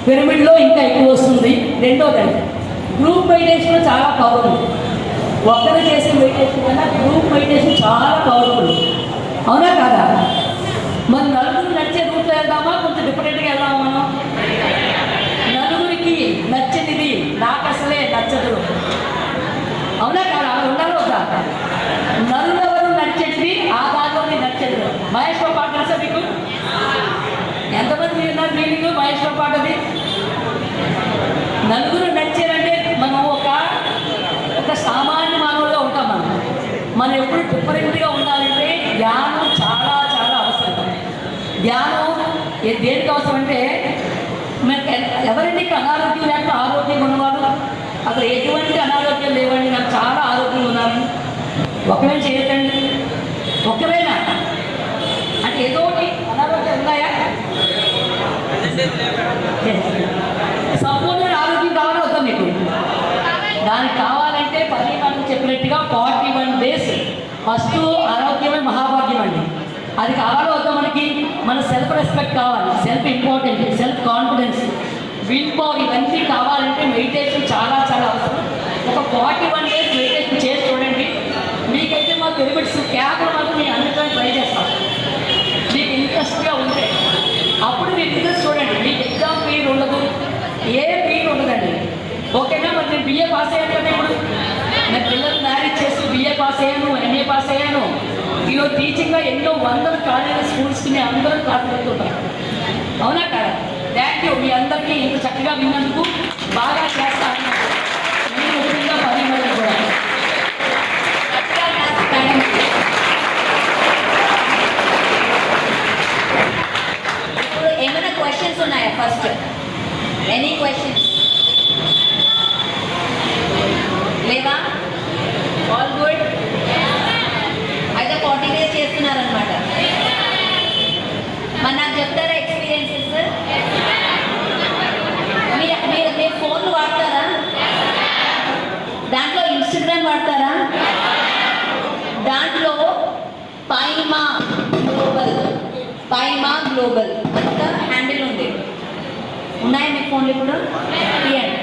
పిరమిడ్లో ఇంకా ఎక్కువ వస్తుంది. రెండోదండి, గ్రూప్ మెడిటేషన్లో చాలా పవర్ ఉంది. ఒక్కరు చేసే మెడిటేషన్ కన్నా గ్రూప్ మెడిటేషన్ చాలా పవర్ఫుల్. అవునా కాదా? మన నలుగురు నడిచే రూట్లో వెళ్దామా, కొంచెం డిఫరెంట్గా వెళ్దామా మనం? నలుగురికి నచ్చనిది నాకు అసలే నచ్చదు. అవునా కాదా? అలా ఉండాలి వద్దా? నలుగురు నచ్చేది ఆ దారిలోనే నచ్చదు. మహేష్ బాబు పాట తెలుసా మీకు? ఎంతమంది విన్నారు మీనింగ్ మహేష్ బాబు పాటది? నలుగురు నచ్చారంటే మనం ఒక సామాన్య మానవులుగా ఉంటాం. మనం ఎప్పుడు డిఫరెంట్గా ఉండాలంటే ధ్యానం చాలా చాలా అవసరం. ధ్యానం దేనికి అవసరం అంటే ఎవరికి అనారోగ్యం లేక ఆరోగ్యంగా ఉన్నవాడు, అసలు ఎటువంటి అనారోగ్యం లేవండి, నాకు చాలా ఆరోగ్యంగా ఉన్నాను, ఒకరే చేయకండి. ఒక్కరేనా అంటే ఏదో ఒకటి అనారోగ్యం ఉన్నాయా? సంపూర్ణ ఆరోగ్యం కావాలా వద్దా మీకు? దానికి కావాలంటే పరిమాణం చెప్పినట్టుగా 41 days ఫస్ట్ ఆరోగ్యమే మహాభాగ్యం అండి. అది కావాలో వద్దా మనకి? మన సెల్ఫ్ రెస్పెక్ట్ కావాలి, self important, self confidence, will power, ఇవన్నీ కావాలంటే మెడిటేషన్ చాలా చాలా అవసరం. ఒక 41 days మెడిటేషన్ చేసి చూడండి. మీకైతే మా పిరమిడ్స్ క్యాబ్లో మాత్రం నేను అన్నిటిని ట్రై చేస్తాను. మీకు ఇంట్రెస్ట్గా ఉంటే అప్పుడు మీరు ఇంట్రెస్ట్ చూడండి. మీకు ఎగ్జామ్ ఫీల్ ఉండదు, ఏ ఫీల్ ఉండదండి. ఓకేనా? మరి నేను బిఏ పాస్ అయ్యాను కదా. ఇప్పుడు నేను పిల్లలు మ్యారేజ్ చేస్తూ బిఏ పాస్ అయ్యాను, ఎంఏ పాస్ అయ్యాను. ఈరోజు టీచింగ్గా ఎన్నో వందల కాలేజీ స్కూల్స్కి నేను అందరూ కాపాడుతుంటాను. అవునా కదా? Thank you. మీ అందరికీ ఇంత చక్కగా విన్నందుకు బాగా చేస్తాను. మీరు ముఖ్యంగా 10 మంది కూడా ఇప్పుడు ఏమైనా క్వశ్చన్స్ ఉన్నాయా? ఫస్ట్ ఎనీ క్వశ్చన్స్ లేవా? All good. అయితే 40 days చేస్తున్నారనమాట. మరి నాకు చెప్తారా ఎక్స్పీరియన్సెస్? మీరు ఫోన్లు వాడతారా? గ్లోబల్ ఒక హ్యాండిల్ ఉంది. ఉన్నాయా మీ ఫోన్లో ఇప్పుడు? తీయండి.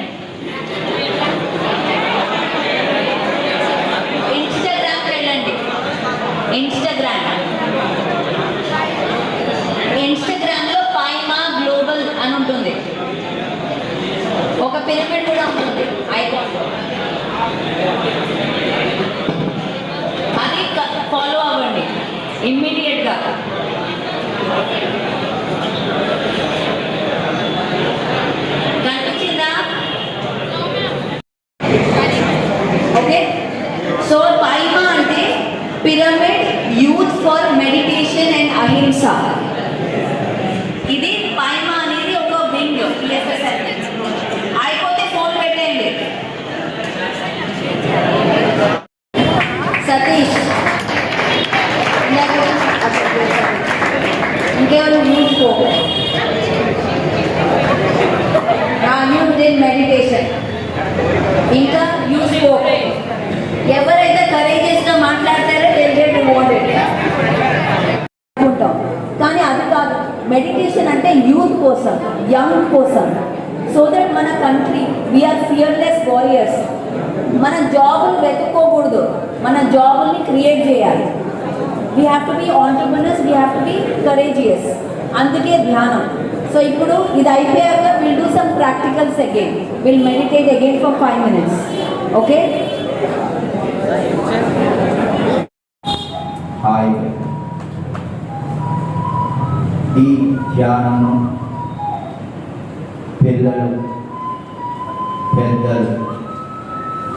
ఇన్స్టాగ్రామ్కి వెళ్ళండి. ఇన్స్టాగ్రామ్లో పైమా గ్లోబల్ అని ఉంటుంది. ఒక పిరమిడ్ కూడా ఉంటుంది ఐకాన్లో. అది ఫాలో అవ్వండి ఇమ్మీడియట్గా. కనిపించిందా? ఓకే. సో పైమా అంటే pyramid youth for meditation and అహింస. ఇది పైమా అనేది ఒక వింగ్ పిఎస్ఎస్ఎల్. అయిపోతే ఫోన్ పెట్టేయండి. సతీష్ ఇంకెవరు యూత్ మెడిటేషన్ ఇంకా యూత్ ఎవరైతే కరేజెస్గా మాట్లాడతారో అనుకుంటాం, కానీ అది కాదు. మెడిటేషన్ అంటే యూత్ కోసం, యంగ్ కోసం. సో దట్ మన కంట్రీ వీఆర్ ఫియర్లెస్ వారియర్స్. మన జాబులు వెతుక్కోకూడదు, మన జాబుల్ని క్రియేట్ చేయాలి. We have to be entrepreneurs, we have to be courageous. అందుకే ధ్యానం. సో ఇప్పుడు ఇది అయిపోయాక will do some practicals again. Will meditate again for 5 minutes. Okay. Hi. ఈ ధ్యానము పిల్లలు, పెద్దలు,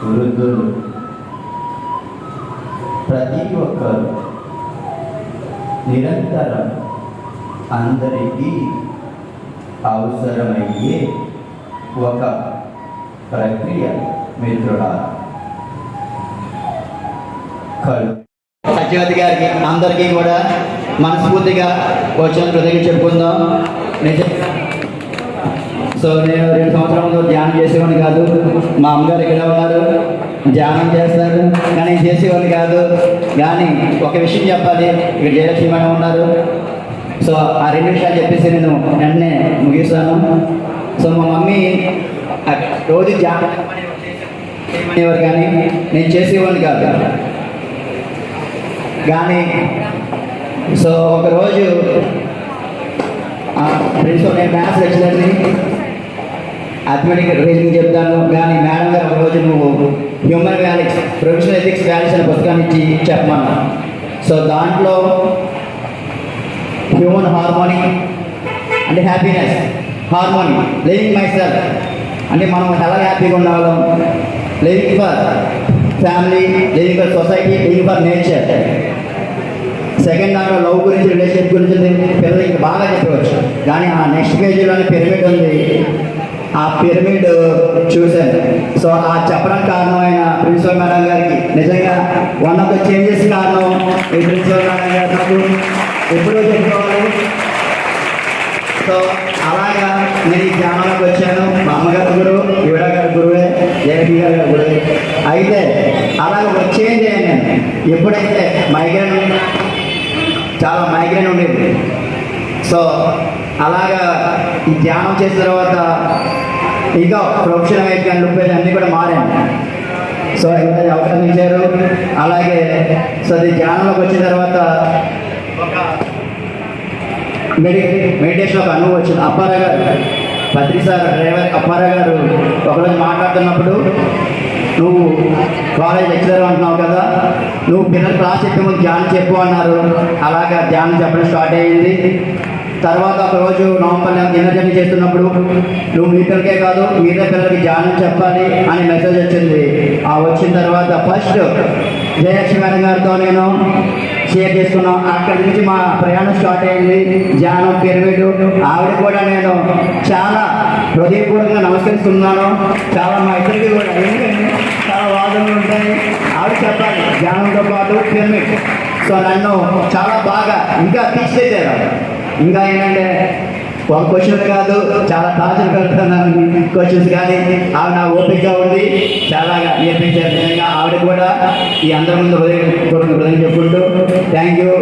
వృద్ధులు ప్రతి ఒక్కరు నిరంతరం అందరికీ అవసరమయ్యే ఒక ప్రక్రియ మిత్రుడా. సత్యవతి గారికి అందరికీ కూడా మనస్ఫూర్తిగా వచ్చిన హృదయం చెప్పుకుందాం. నిజంగా సో నేను 2 సంవత్సరాల ముందు ధ్యానం చేసేవాడిని కాదు. మా అమ్మగారు ఇక్కడ ఉన్నారు, ధ్యానం చేస్తారు, కానీ చేసేవాడిని కాదు. కానీ ఒక విషయం చెప్పాలి, ఇక్కడ జయలక్ష్మి మేడం ఉన్నారు. సో ఆ 2 విషయాలు చెప్పేసి నేను వెంటనే ముగిస్తాను. సో మా మమ్మీ రోజు ధ్యానం చేయమనేవారు, కానీ నేను చేసేవాడిని కాదు. కానీ సో ఒకరోజు ప్రిన్సిపల్, నేను మ్యాథ్స్ లెక్చరర్ని, అథమెటిక్ రీజనింగ్ చెప్తాను, కానీ మేడం గారు ఒకరోజు నువ్వు human values, professional ethics values అనే పుస్తకాన్ని ఇచ్చి చెప్పమన్నా. సో దాంట్లో హ్యూమన్ హార్మోనీ అంటే happiness, harmony, living my self అంటే మనం ఎలా హ్యాపీగా ఉండాలో, living for family, living for society, living for nature. Second దాంట్లో లవ్ గురించి, రిలేషన్షిప్ గురించి పిల్లలకి ఇంకా బాగా చెప్పవచ్చు. కానీ ఆ నెక్స్ట్ పేజీలోని పిరమిడ్ ఉంది, ఆ పిరమిడ్ చూశాను. సో ఆ చెప్పడానికి కారణమైన ప్రిన్సిపల్ మేడం గారికి నిజంగా వన్ ఆఫ్ ద చేంజెస్ కారణం ఈ ప్రిన్సిపల్ మేడం గారు. నాకు ఎప్పుడూ చెప్పుకోవాలి. సో అలాగా నేను ఈ ధ్యానంలోకి వచ్చాను. మా అమ్మగారు గురువు, ఈవిడ గారి గురువే, జయపి గారి గురువే. అయితే అలాగ చేంజ్ అయ్యాను నేను. ఎప్పుడైతే చాలా మైగ్రేన్ ఉండేది. సో అలాగా ఈ ధ్యానం చేసిన తర్వాత ఇంకా ప్రొఫెషనల్ అయితే కానీ అన్నీ కూడా మారాను. సో ఎవరైతే అవకాశం ఇచ్చారు. అలాగే సో అది ధ్యానంలోకి వచ్చిన తర్వాత ఒక మెడిటేషన్ ఒక అనుభవం వచ్చింది. అప్పారావు గారు, పత్రి సార్ డ్రైవర్ అప్పారావు గారు ఒకరోజు మాట్లాడుతున్నప్పుడు, నువ్వు కాలేజ్ లెక్చరర్ అంటున్నావు కదా, నువ్వు పిల్లలు క్లాస్ చెప్పే ముందు ధ్యానం చెప్పు అన్నారు. అలాగా ధ్యానం చెప్పడం స్టార్ట్ అయ్యింది. తర్వాత ఒకరోజు నవంబర్ డిన్నర్ జర్నీ చేస్తున్నప్పుడు, నువ్వు మీ పిల్లలకే కాదు మిగతా పిల్లలకి ధ్యానం చెప్పాలి అని మెసేజ్ వచ్చింది. ఆ వచ్చిన తర్వాత ఫస్ట్ జయలక్ష్మి మేడం గారితో నేను షేర్ చేసుకున్నాం. అక్కడి నుంచి మా ప్రయాణం స్టార్ట్ అయింది. ధ్యానం, పిరమిడ్. ఆవిడ కూడా నేను చాలా హృదయపూర్వకంగా నమస్కరిస్తున్నాను. చాలా మా ఇద్దరికి కూడా ఎందుకంటే చాలా వాదనలు ఉంటాయి. ఆవిడ చెప్పాలి ధ్యానంతో పాటు పిరమిడ్. సో నన్ను చాలా బాగా ఇంకా తీర్చిదిద్దారు. ఇంకా ఏంటంటే ఒక క్వశ్చన్ కాదు, చాలా టార్చర్ పెడుతున్నాను క్వశ్చన్స్, కానీ ఆవిడ నా ఓపికగా ఉండి చాలా నేర్పించారు. నిజంగా ఆవిడ కూడా ఈ అందరి ముందు హృదయం చెప్పుకుంటూ థ్యాంక్ యూ.